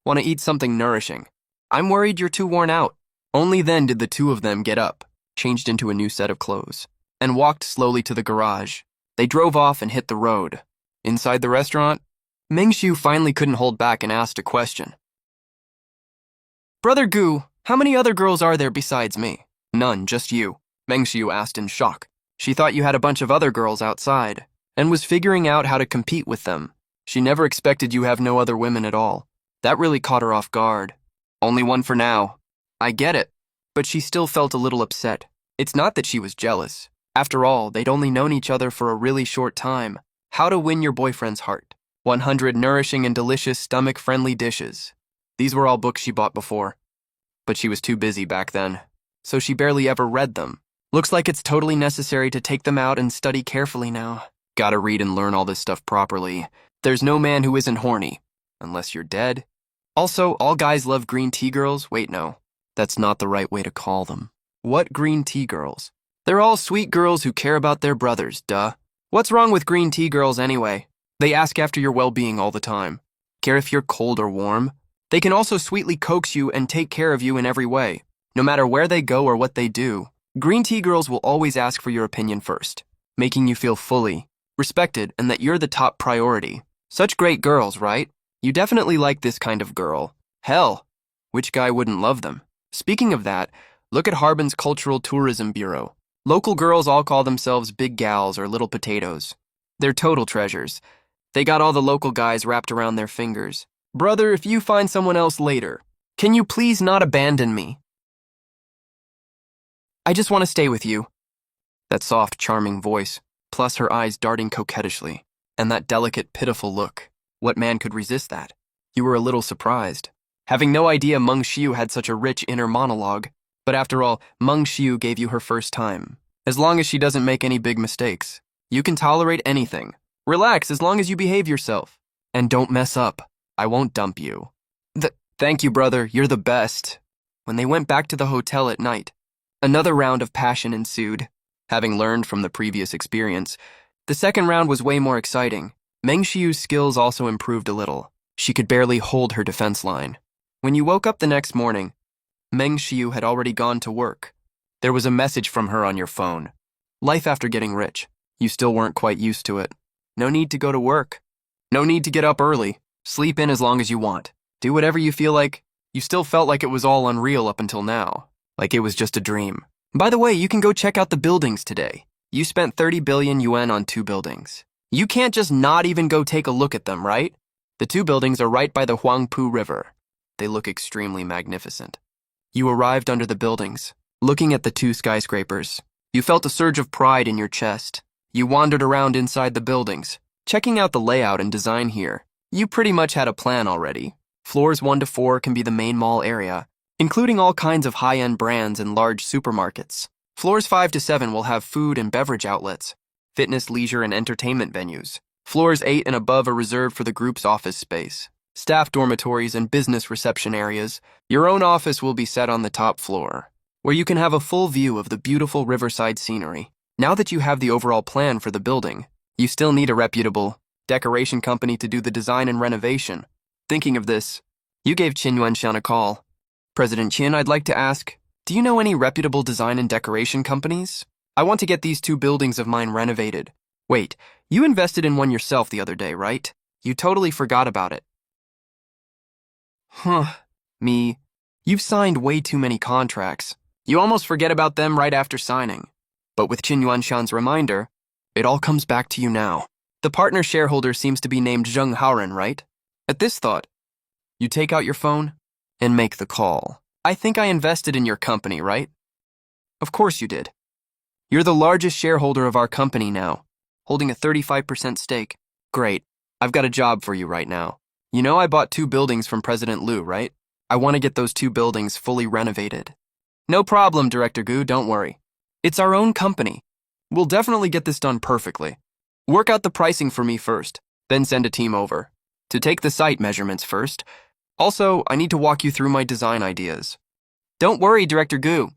Want to eat something nourishing? I'm worried you're too worn out. Only then did the two of them get up, changed into a new set of clothes, and walked slowly to the garage. They drove off and hit the road. Inside the restaurant, Meng Xiu finally couldn't hold back and asked a question. Brother Gu, how many other girls are there besides me? None, just you, Meng Xiu asked in shock. She thought you had a bunch of other girls outside, and was figuring out how to compete with them. She never expected you have no other women at all. That really caught her off guard. Only one for now. I get it, but she still felt a little upset. It's not that she was jealous. After all, they'd only known each other for a really short time. How to win your boyfriend's heart. 100 nourishing and delicious stomach-friendly dishes. These were all books she bought before. But she was too busy back then, so she barely ever read them. Looks like it's totally necessary to take them out and study carefully now. Gotta read and learn all this stuff properly. There's no man who isn't horny, unless you're dead. Also, all guys love green tea girls. Wait, no. That's not the right way to call them. What green tea girls? They're all sweet girls who care about their brothers, duh. What's wrong with green tea girls anyway? They ask after your well-being all the time. Care if you're cold or warm? They can also sweetly coax you and take care of you in every way. No matter where they go or what they do, green tea girls will always ask for your opinion first, making you feel fully respected and that you're the top priority. Such great girls, right? You definitely like this kind of girl. Hell, which guy wouldn't love them? Speaking of that, look at Harbin's Cultural Tourism Bureau. Local girls all call themselves big gals or little potatoes. They're total treasures. They got all the local guys wrapped around their fingers. Brother, if you find someone else later, can you please not abandon me? I just want to stay with you. That soft, charming voice, plus her eyes darting coquettishly, and that delicate, pitiful look. What man could resist that? You were a little surprised, having no idea Meng Xiu had such a rich inner monologue. But after all, Meng Xiu gave you her first time. As long as she doesn't make any big mistakes, you can tolerate anything. Relax as long as you behave yourself. And don't mess up. I won't dump you. Thank you, brother. You're the best. When they went back to the hotel at night, another round of passion ensued. Having learned from the previous experience, the second round was way more exciting. Meng Xiu's skills also improved a little. She could barely hold her defense line. When you woke up the next morning, Meng Xiu had already gone to work. There was a message from her on your phone. Life after getting rich. You still weren't quite used to it. No need to go to work. No need to get up early. Sleep in as long as you want. Do whatever you feel like. You still felt like it was all unreal up until now. Like it was just a dream. By the way, you can go check out the buildings today. You spent 30 billion yuan on 2 buildings. You can't just not even go take a look at them, right? The 2 buildings are right by the Huangpu River. They look extremely magnificent. You arrived under the buildings, looking at the 2 skyscrapers. You felt a surge of pride in your chest. You wandered around inside the buildings, checking out the layout and design here. You pretty much had a plan already. Floors 1 to 4 can be the main mall area, including all kinds of high-end brands and large supermarkets. Floors 5 to 7 will have food and beverage outlets, fitness, leisure, and entertainment venues. Floors 8 and above are reserved for the group's office space, staff dormitories, and business reception areas. Your own office will be set on the top floor, where you can have a full view of the beautiful riverside scenery. Now that you have the overall plan for the building, you still need a reputable decoration company to do the design and renovation. Thinking of this, you gave Qin Yuanshan a call. President Qin, I'd like to ask, do you know any reputable design and decoration companies? I want to get these 2 buildings of mine renovated. Wait, you invested in one yourself the other day, right? You totally forgot about it. Me. You've signed way too many contracts. You almost forget about them right after signing. But with Qin Yuanshan's reminder, it all comes back to you now. The partner shareholder seems to be named Zheng Haoren, right? At this thought, you take out your phone and make the call. I think I invested in your company, right? Of course you did. You're the largest shareholder of our company now, holding a 35% stake. Great. I've got a job for you right now. You know I bought 2 buildings from President Liu, right? I want to get those 2 buildings fully renovated. No problem, Director Gu, don't worry. It's our own company. We'll definitely get this done perfectly. Work out the pricing for me first, then send a team over. To take the site measurements first. Also, I need to walk you through my design ideas. Don't worry, Director Gu.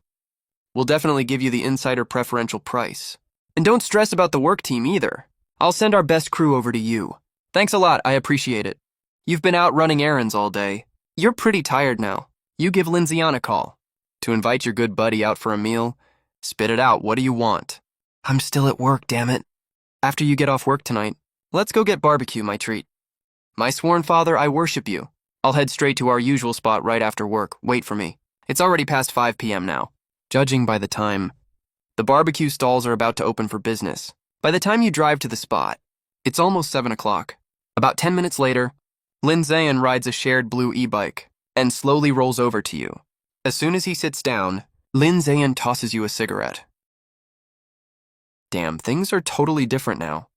We'll definitely give you the insider preferential price. And don't stress about the work team either. I'll send our best crew over to you. Thanks a lot, I appreciate it. You've been out running errands all day. You're pretty tired now. You give Lindsay a call. To invite your good buddy out for a meal, spit it out, what do you want? I'm still at work, damn it. After you get off work tonight, let's go get barbecue, my treat. My sworn father, I worship you. I'll head straight to our usual spot right after work. Wait for me. It's already past 5 p.m. now. Judging by the time, the barbecue stalls are about to open for business. By the time you drive to the spot, it's almost 7 o'clock. About 10 minutes later, Lin Zayan rides a shared blue e-bike and slowly rolls over to you. As soon as he sits down, Lin Zayan tosses you a cigarette. Damn, things are totally different now.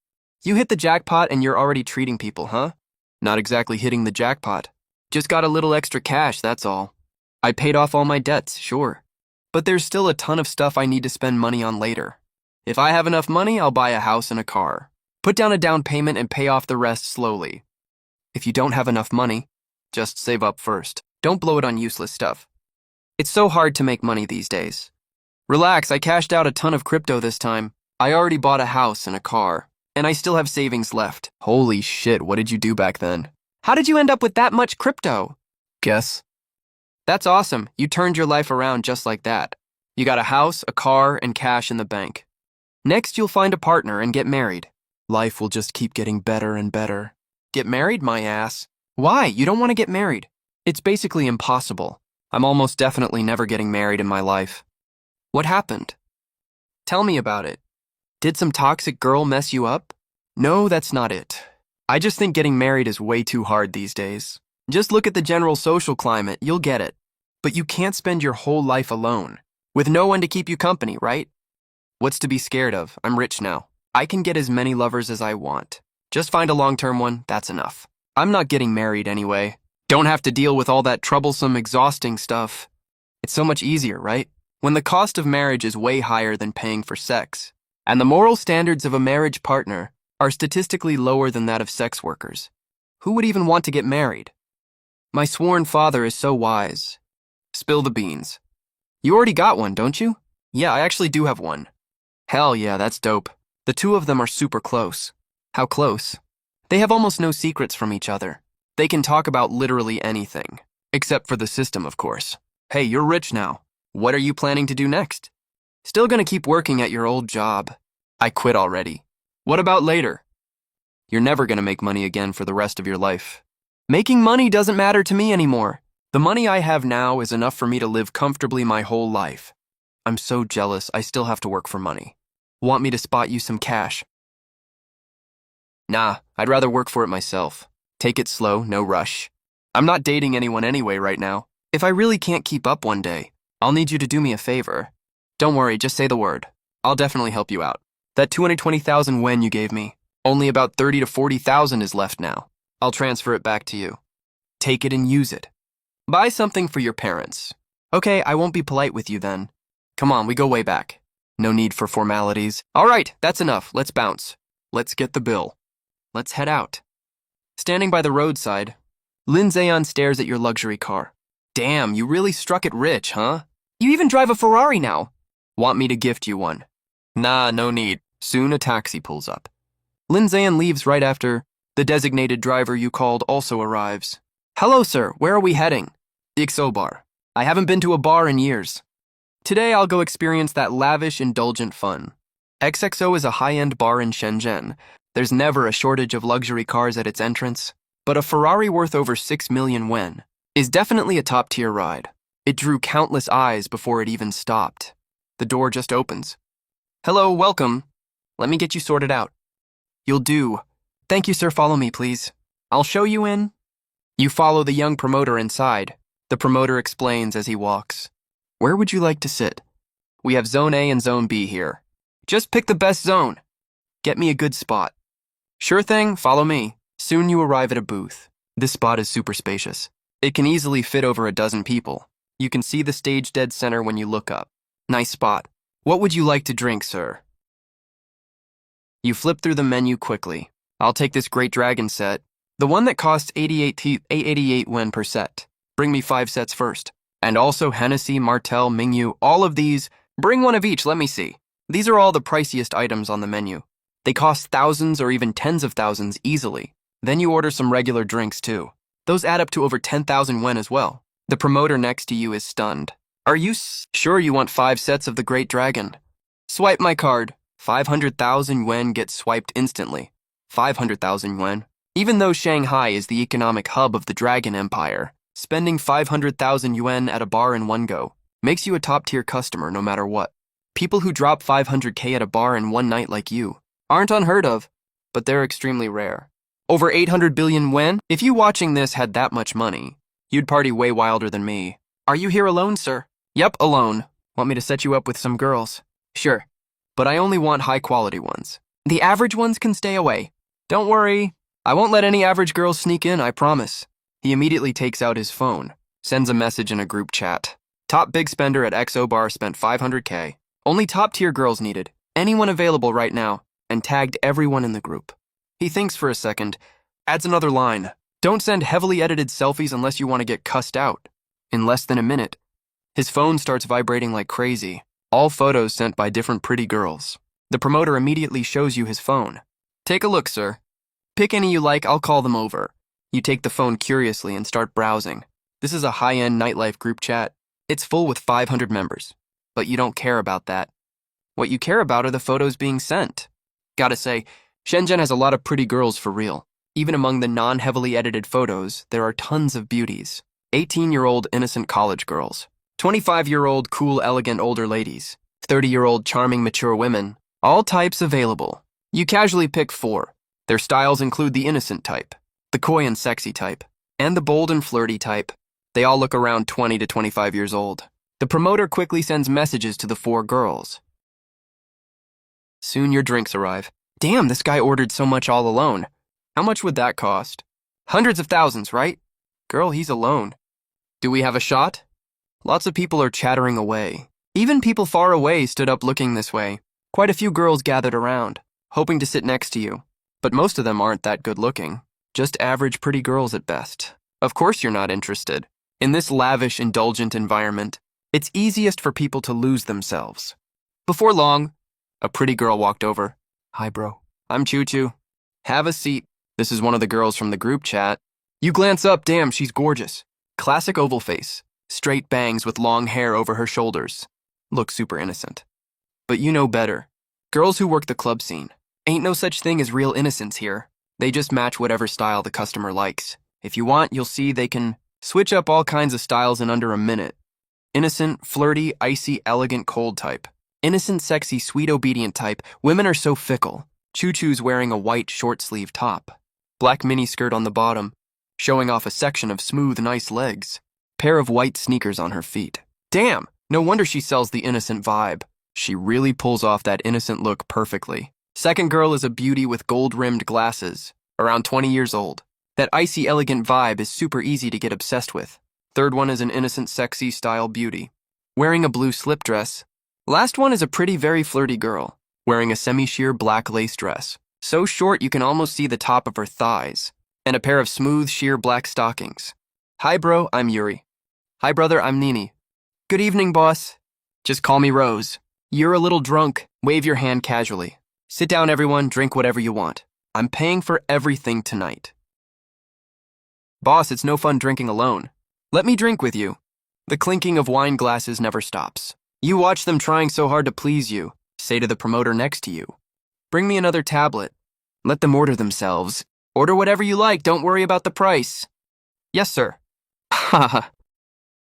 You hit the jackpot and you're already treating people, huh? Not exactly hitting the jackpot. Just got a little extra cash, that's all. I paid off all my debts, sure. But there's still a ton of stuff I need to spend money on later. If I have enough money, I'll buy a house and a car. Put down a down payment and pay off the rest slowly. If you don't have enough money, just save up first. Don't blow it on useless stuff. It's so hard to make money these days. Relax, I cashed out a ton of crypto this time. I already bought a house and a car. And I still have savings left. Holy shit, what did you do back then? How did you end up with that much crypto? Guess. That's awesome. You turned your life around just like that. You got a house, a car, and cash in the bank. Next, you'll find a partner and get married. Life will just keep getting better and better. Get married, my ass? Why? You don't want to get married. It's basically impossible. I'm almost definitely never getting married in my life. What happened? Tell me about it. Did some toxic girl mess you up? No, that's not it. I just think getting married is way too hard these days. Just look at the general social climate, you'll get it. But you can't spend your whole life alone, with no one to keep you company, right? What's to be scared of? I'm rich now. I can get as many lovers as I want. Just find a long-term one, that's enough. I'm not getting married anyway. Don't have to deal with all that troublesome, exhausting stuff. It's so much easier, right? When the cost of marriage is way higher than paying for sex, and the moral standards of a marriage partner are statistically lower than that of sex workers. Who would even want to get married? My sworn father is so wise. Spill the beans. You already got one, don't you? Yeah, I actually do have one. Hell yeah, that's dope. The two of them are super close. How close? They have almost no secrets from each other. They can talk about literally anything. Except for the system, of course. Hey, you're rich now. What are you planning to do next? Still gonna keep working at your old job. I quit already. What about later? You're never gonna make money again for the rest of your life. Making money doesn't matter to me anymore. The money I have now is enough for me to live comfortably my whole life. I'm so jealous I still have to work for money. Want me to spot you some cash? Nah, I'd rather work for it myself. Take it slow, no rush. I'm not dating anyone anyway right now. If I really can't keep up one day, I'll need you to do me a favor. Don't worry, just say the word. I'll definitely help you out. That 220,000 yen you gave me, only about 30 to 40,000 is left now. I'll transfer it back to you. Take it and use it. Buy something for your parents. Okay, I won't be polite with you then. Come on, we go way back. No need for formalities. All right, that's enough. Let's bounce. Let's get the bill. Let's head out. Standing by the roadside, Lin Zayon stares at your luxury car. Damn, you really struck it rich, huh? You even drive a Ferrari now. Want me to gift you one? Nah, no need. Soon a taxi pulls up. Lin Zayon leaves right after the designated driver you called also arrives. Hello, sir. Where are we heading? The XO bar. I haven't been to a bar in years. Today I'll go experience that lavish, indulgent fun. XXO is a high-end bar in Shenzhen. There's never a shortage of luxury cars at its entrance. But a Ferrari worth over 6 million yen is definitely a top-tier ride. It drew countless eyes before it even stopped. The door just opens. Hello, welcome. Let me get you sorted out. You'll do. Thank you, sir. Follow me, please. I'll show you in. You follow the young promoter inside. The promoter explains as he walks. Where would you like to sit? We have Zone A and Zone B here. Just pick the best zone. Get me a good spot. Sure thing, follow me. Soon you arrive at a booth. This spot is super spacious. It can easily fit over a dozen people. You can see the stage dead center when you look up. Nice spot. What would you like to drink, sir? You flip through the menu quickly. I'll take this Great Dragon set. The one that costs 888 yen per set. Bring me 5 sets first. And also Hennessy, Martell, Mingyu, all of these. Bring one of each, let me see. These are all the priciest items on the menu. They cost thousands or even tens of thousands easily. Then you order some regular drinks too. Those add up to over 10,000 yen as well. The promoter next to you is stunned. Are you sure you want 5 sets of the Great Dragon? Swipe my card. 500,000 yen gets swiped instantly. 500,000 yen. Even though Shanghai is the economic hub of the Dragon Empire, spending 500,000 yuan at a bar in one go makes you a top-tier customer no matter what. People who drop 500k at a bar in one night like you aren't unheard of, but they're extremely rare. Over 800 billion yen? If you watching this had that much money, you'd party way wilder than me. Are you here alone, sir? Yep, alone. Want me to set you up with some girls? Sure, but I only want high-quality ones. The average ones can stay away. Don't worry, I won't let any average girls sneak in, I promise. He immediately takes out his phone, sends a message in a group chat. Top big spender at XO bar spent 500k. Only top-tier girls needed. Anyone available right now, and tagged everyone in the group. He thinks for a second, adds another line. Don't send heavily edited selfies unless you want to get cussed out. In less than a minute, his phone starts vibrating like crazy. All photos sent by different pretty girls. The promoter immediately shows you his phone. Take a look, sir. Pick any you like, I'll call them over. You take the phone curiously and start browsing. This is a high-end nightlife group chat. It's full with 500 members. But you don't care about that. What you care about are the photos being sent. Gotta say, Shenzhen has a lot of pretty girls for real. Even among the non-heavily edited photos, there are tons of beauties. 18-year-old innocent college girls. 25-year-old cool, elegant older ladies. 30-year-old charming mature women. All types available. You casually pick 4. Their styles include the innocent type, the coy and sexy type, and the bold and flirty type. They all look around 20 to 25 years old. The promoter quickly sends messages to the 4 girls. Soon your drinks arrive. Damn, this guy ordered so much all alone. How much would that cost? Hundreds of thousands, right? Girl, he's alone. Do we have a shot? Lots of people are chattering away. Even people far away stood up looking this way. Quite a few girls gathered around, hoping to sit next to you. But most of them aren't that good looking. Just average pretty girls at best. Of course you're not interested. In this lavish, indulgent environment, it's easiest for people to lose themselves. Before long, a pretty girl walked over. Hi, bro. I'm Choo Choo. Have a seat. This is one of the girls from the group chat. You glance up, damn, she's gorgeous. Classic oval face, straight bangs with long hair over her shoulders. Looks super innocent. But you know better. Girls who work the club scene. Ain't no such thing as real innocence here. They just match whatever style the customer likes. If you want, you'll see they can switch up all kinds of styles in under a minute. Innocent, flirty, icy, elegant, cold type. Innocent, sexy, sweet, obedient type. Women are so fickle. Choo Choo's wearing a white short-sleeve top. Black mini skirt on the bottom, showing off a section of smooth, nice legs. Pair of white sneakers on her feet. Damn, no wonder she sells the innocent vibe. She really pulls off that innocent look perfectly. Second girl is a beauty with gold-rimmed glasses, around 20 years old. That icy, elegant vibe is super easy to get obsessed with. Third one is an innocent, sexy style beauty, wearing a blue slip dress. Last one is a pretty, very flirty girl, wearing a semi-sheer black lace dress, so short you can almost see the top of her thighs, and a pair of smooth, sheer black stockings. Hi, bro, I'm Yuri. Hi, brother, I'm Nini. Good evening, boss. Just call me Rose. You're a little drunk. Wave your hand casually. Sit down, everyone, drink whatever you want. I'm paying for everything tonight. Boss, it's no fun drinking alone. Let me drink with you. The clinking of wine glasses never stops. You watch them trying so hard to please you. Say to the promoter next to you, bring me another tablet. Let them order themselves. Order whatever you like, don't worry about the price. Yes, sir. Haha.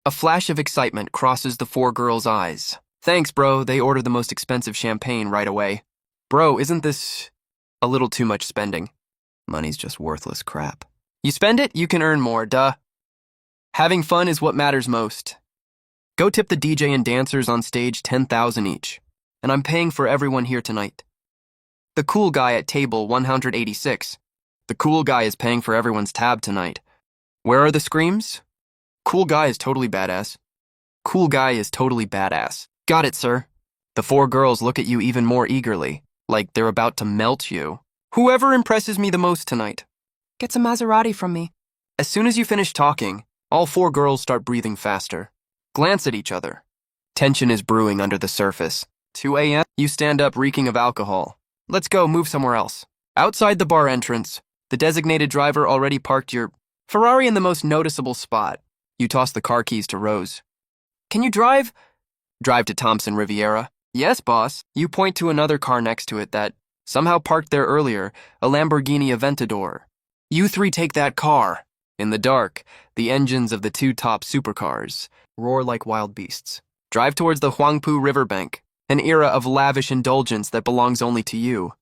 A flash of excitement crosses the four girls' eyes. Thanks, bro, they ordered the most expensive champagne right away. Bro, isn't this a little too much spending? Money's just worthless crap. You spend it, you can earn more, duh. Having fun is what matters most. Go tip the DJ and dancers on stage $10,000 each, and I'm paying for everyone here tonight. The cool guy at table 186. The cool guy is paying for everyone's tab tonight. Where are the screams? Cool guy is totally badass. Cool guy is totally badass. Got it, sir. The four girls look at you even more eagerly, like they're about to melt you. Whoever impresses me the most tonight gets a Maserati from me. As soon as you finish talking, all four girls start breathing faster. Glance at each other. Tension is brewing under the surface. 2 a.m. You stand up reeking of alcohol. Let's go, move somewhere else. Outside the bar entrance, the designated driver already parked your Ferrari in the most noticeable spot. You toss the car keys to Rose. Can you drive? Drive to Thompson Riviera. Yes, boss. You point to another car next to it that somehow parked there earlier, a Lamborghini Aventador. You three take that car. In the dark, the engines of the two top supercars roar like wild beasts. Drive towards the Huangpu riverbank, an era of lavish indulgence that belongs only to you.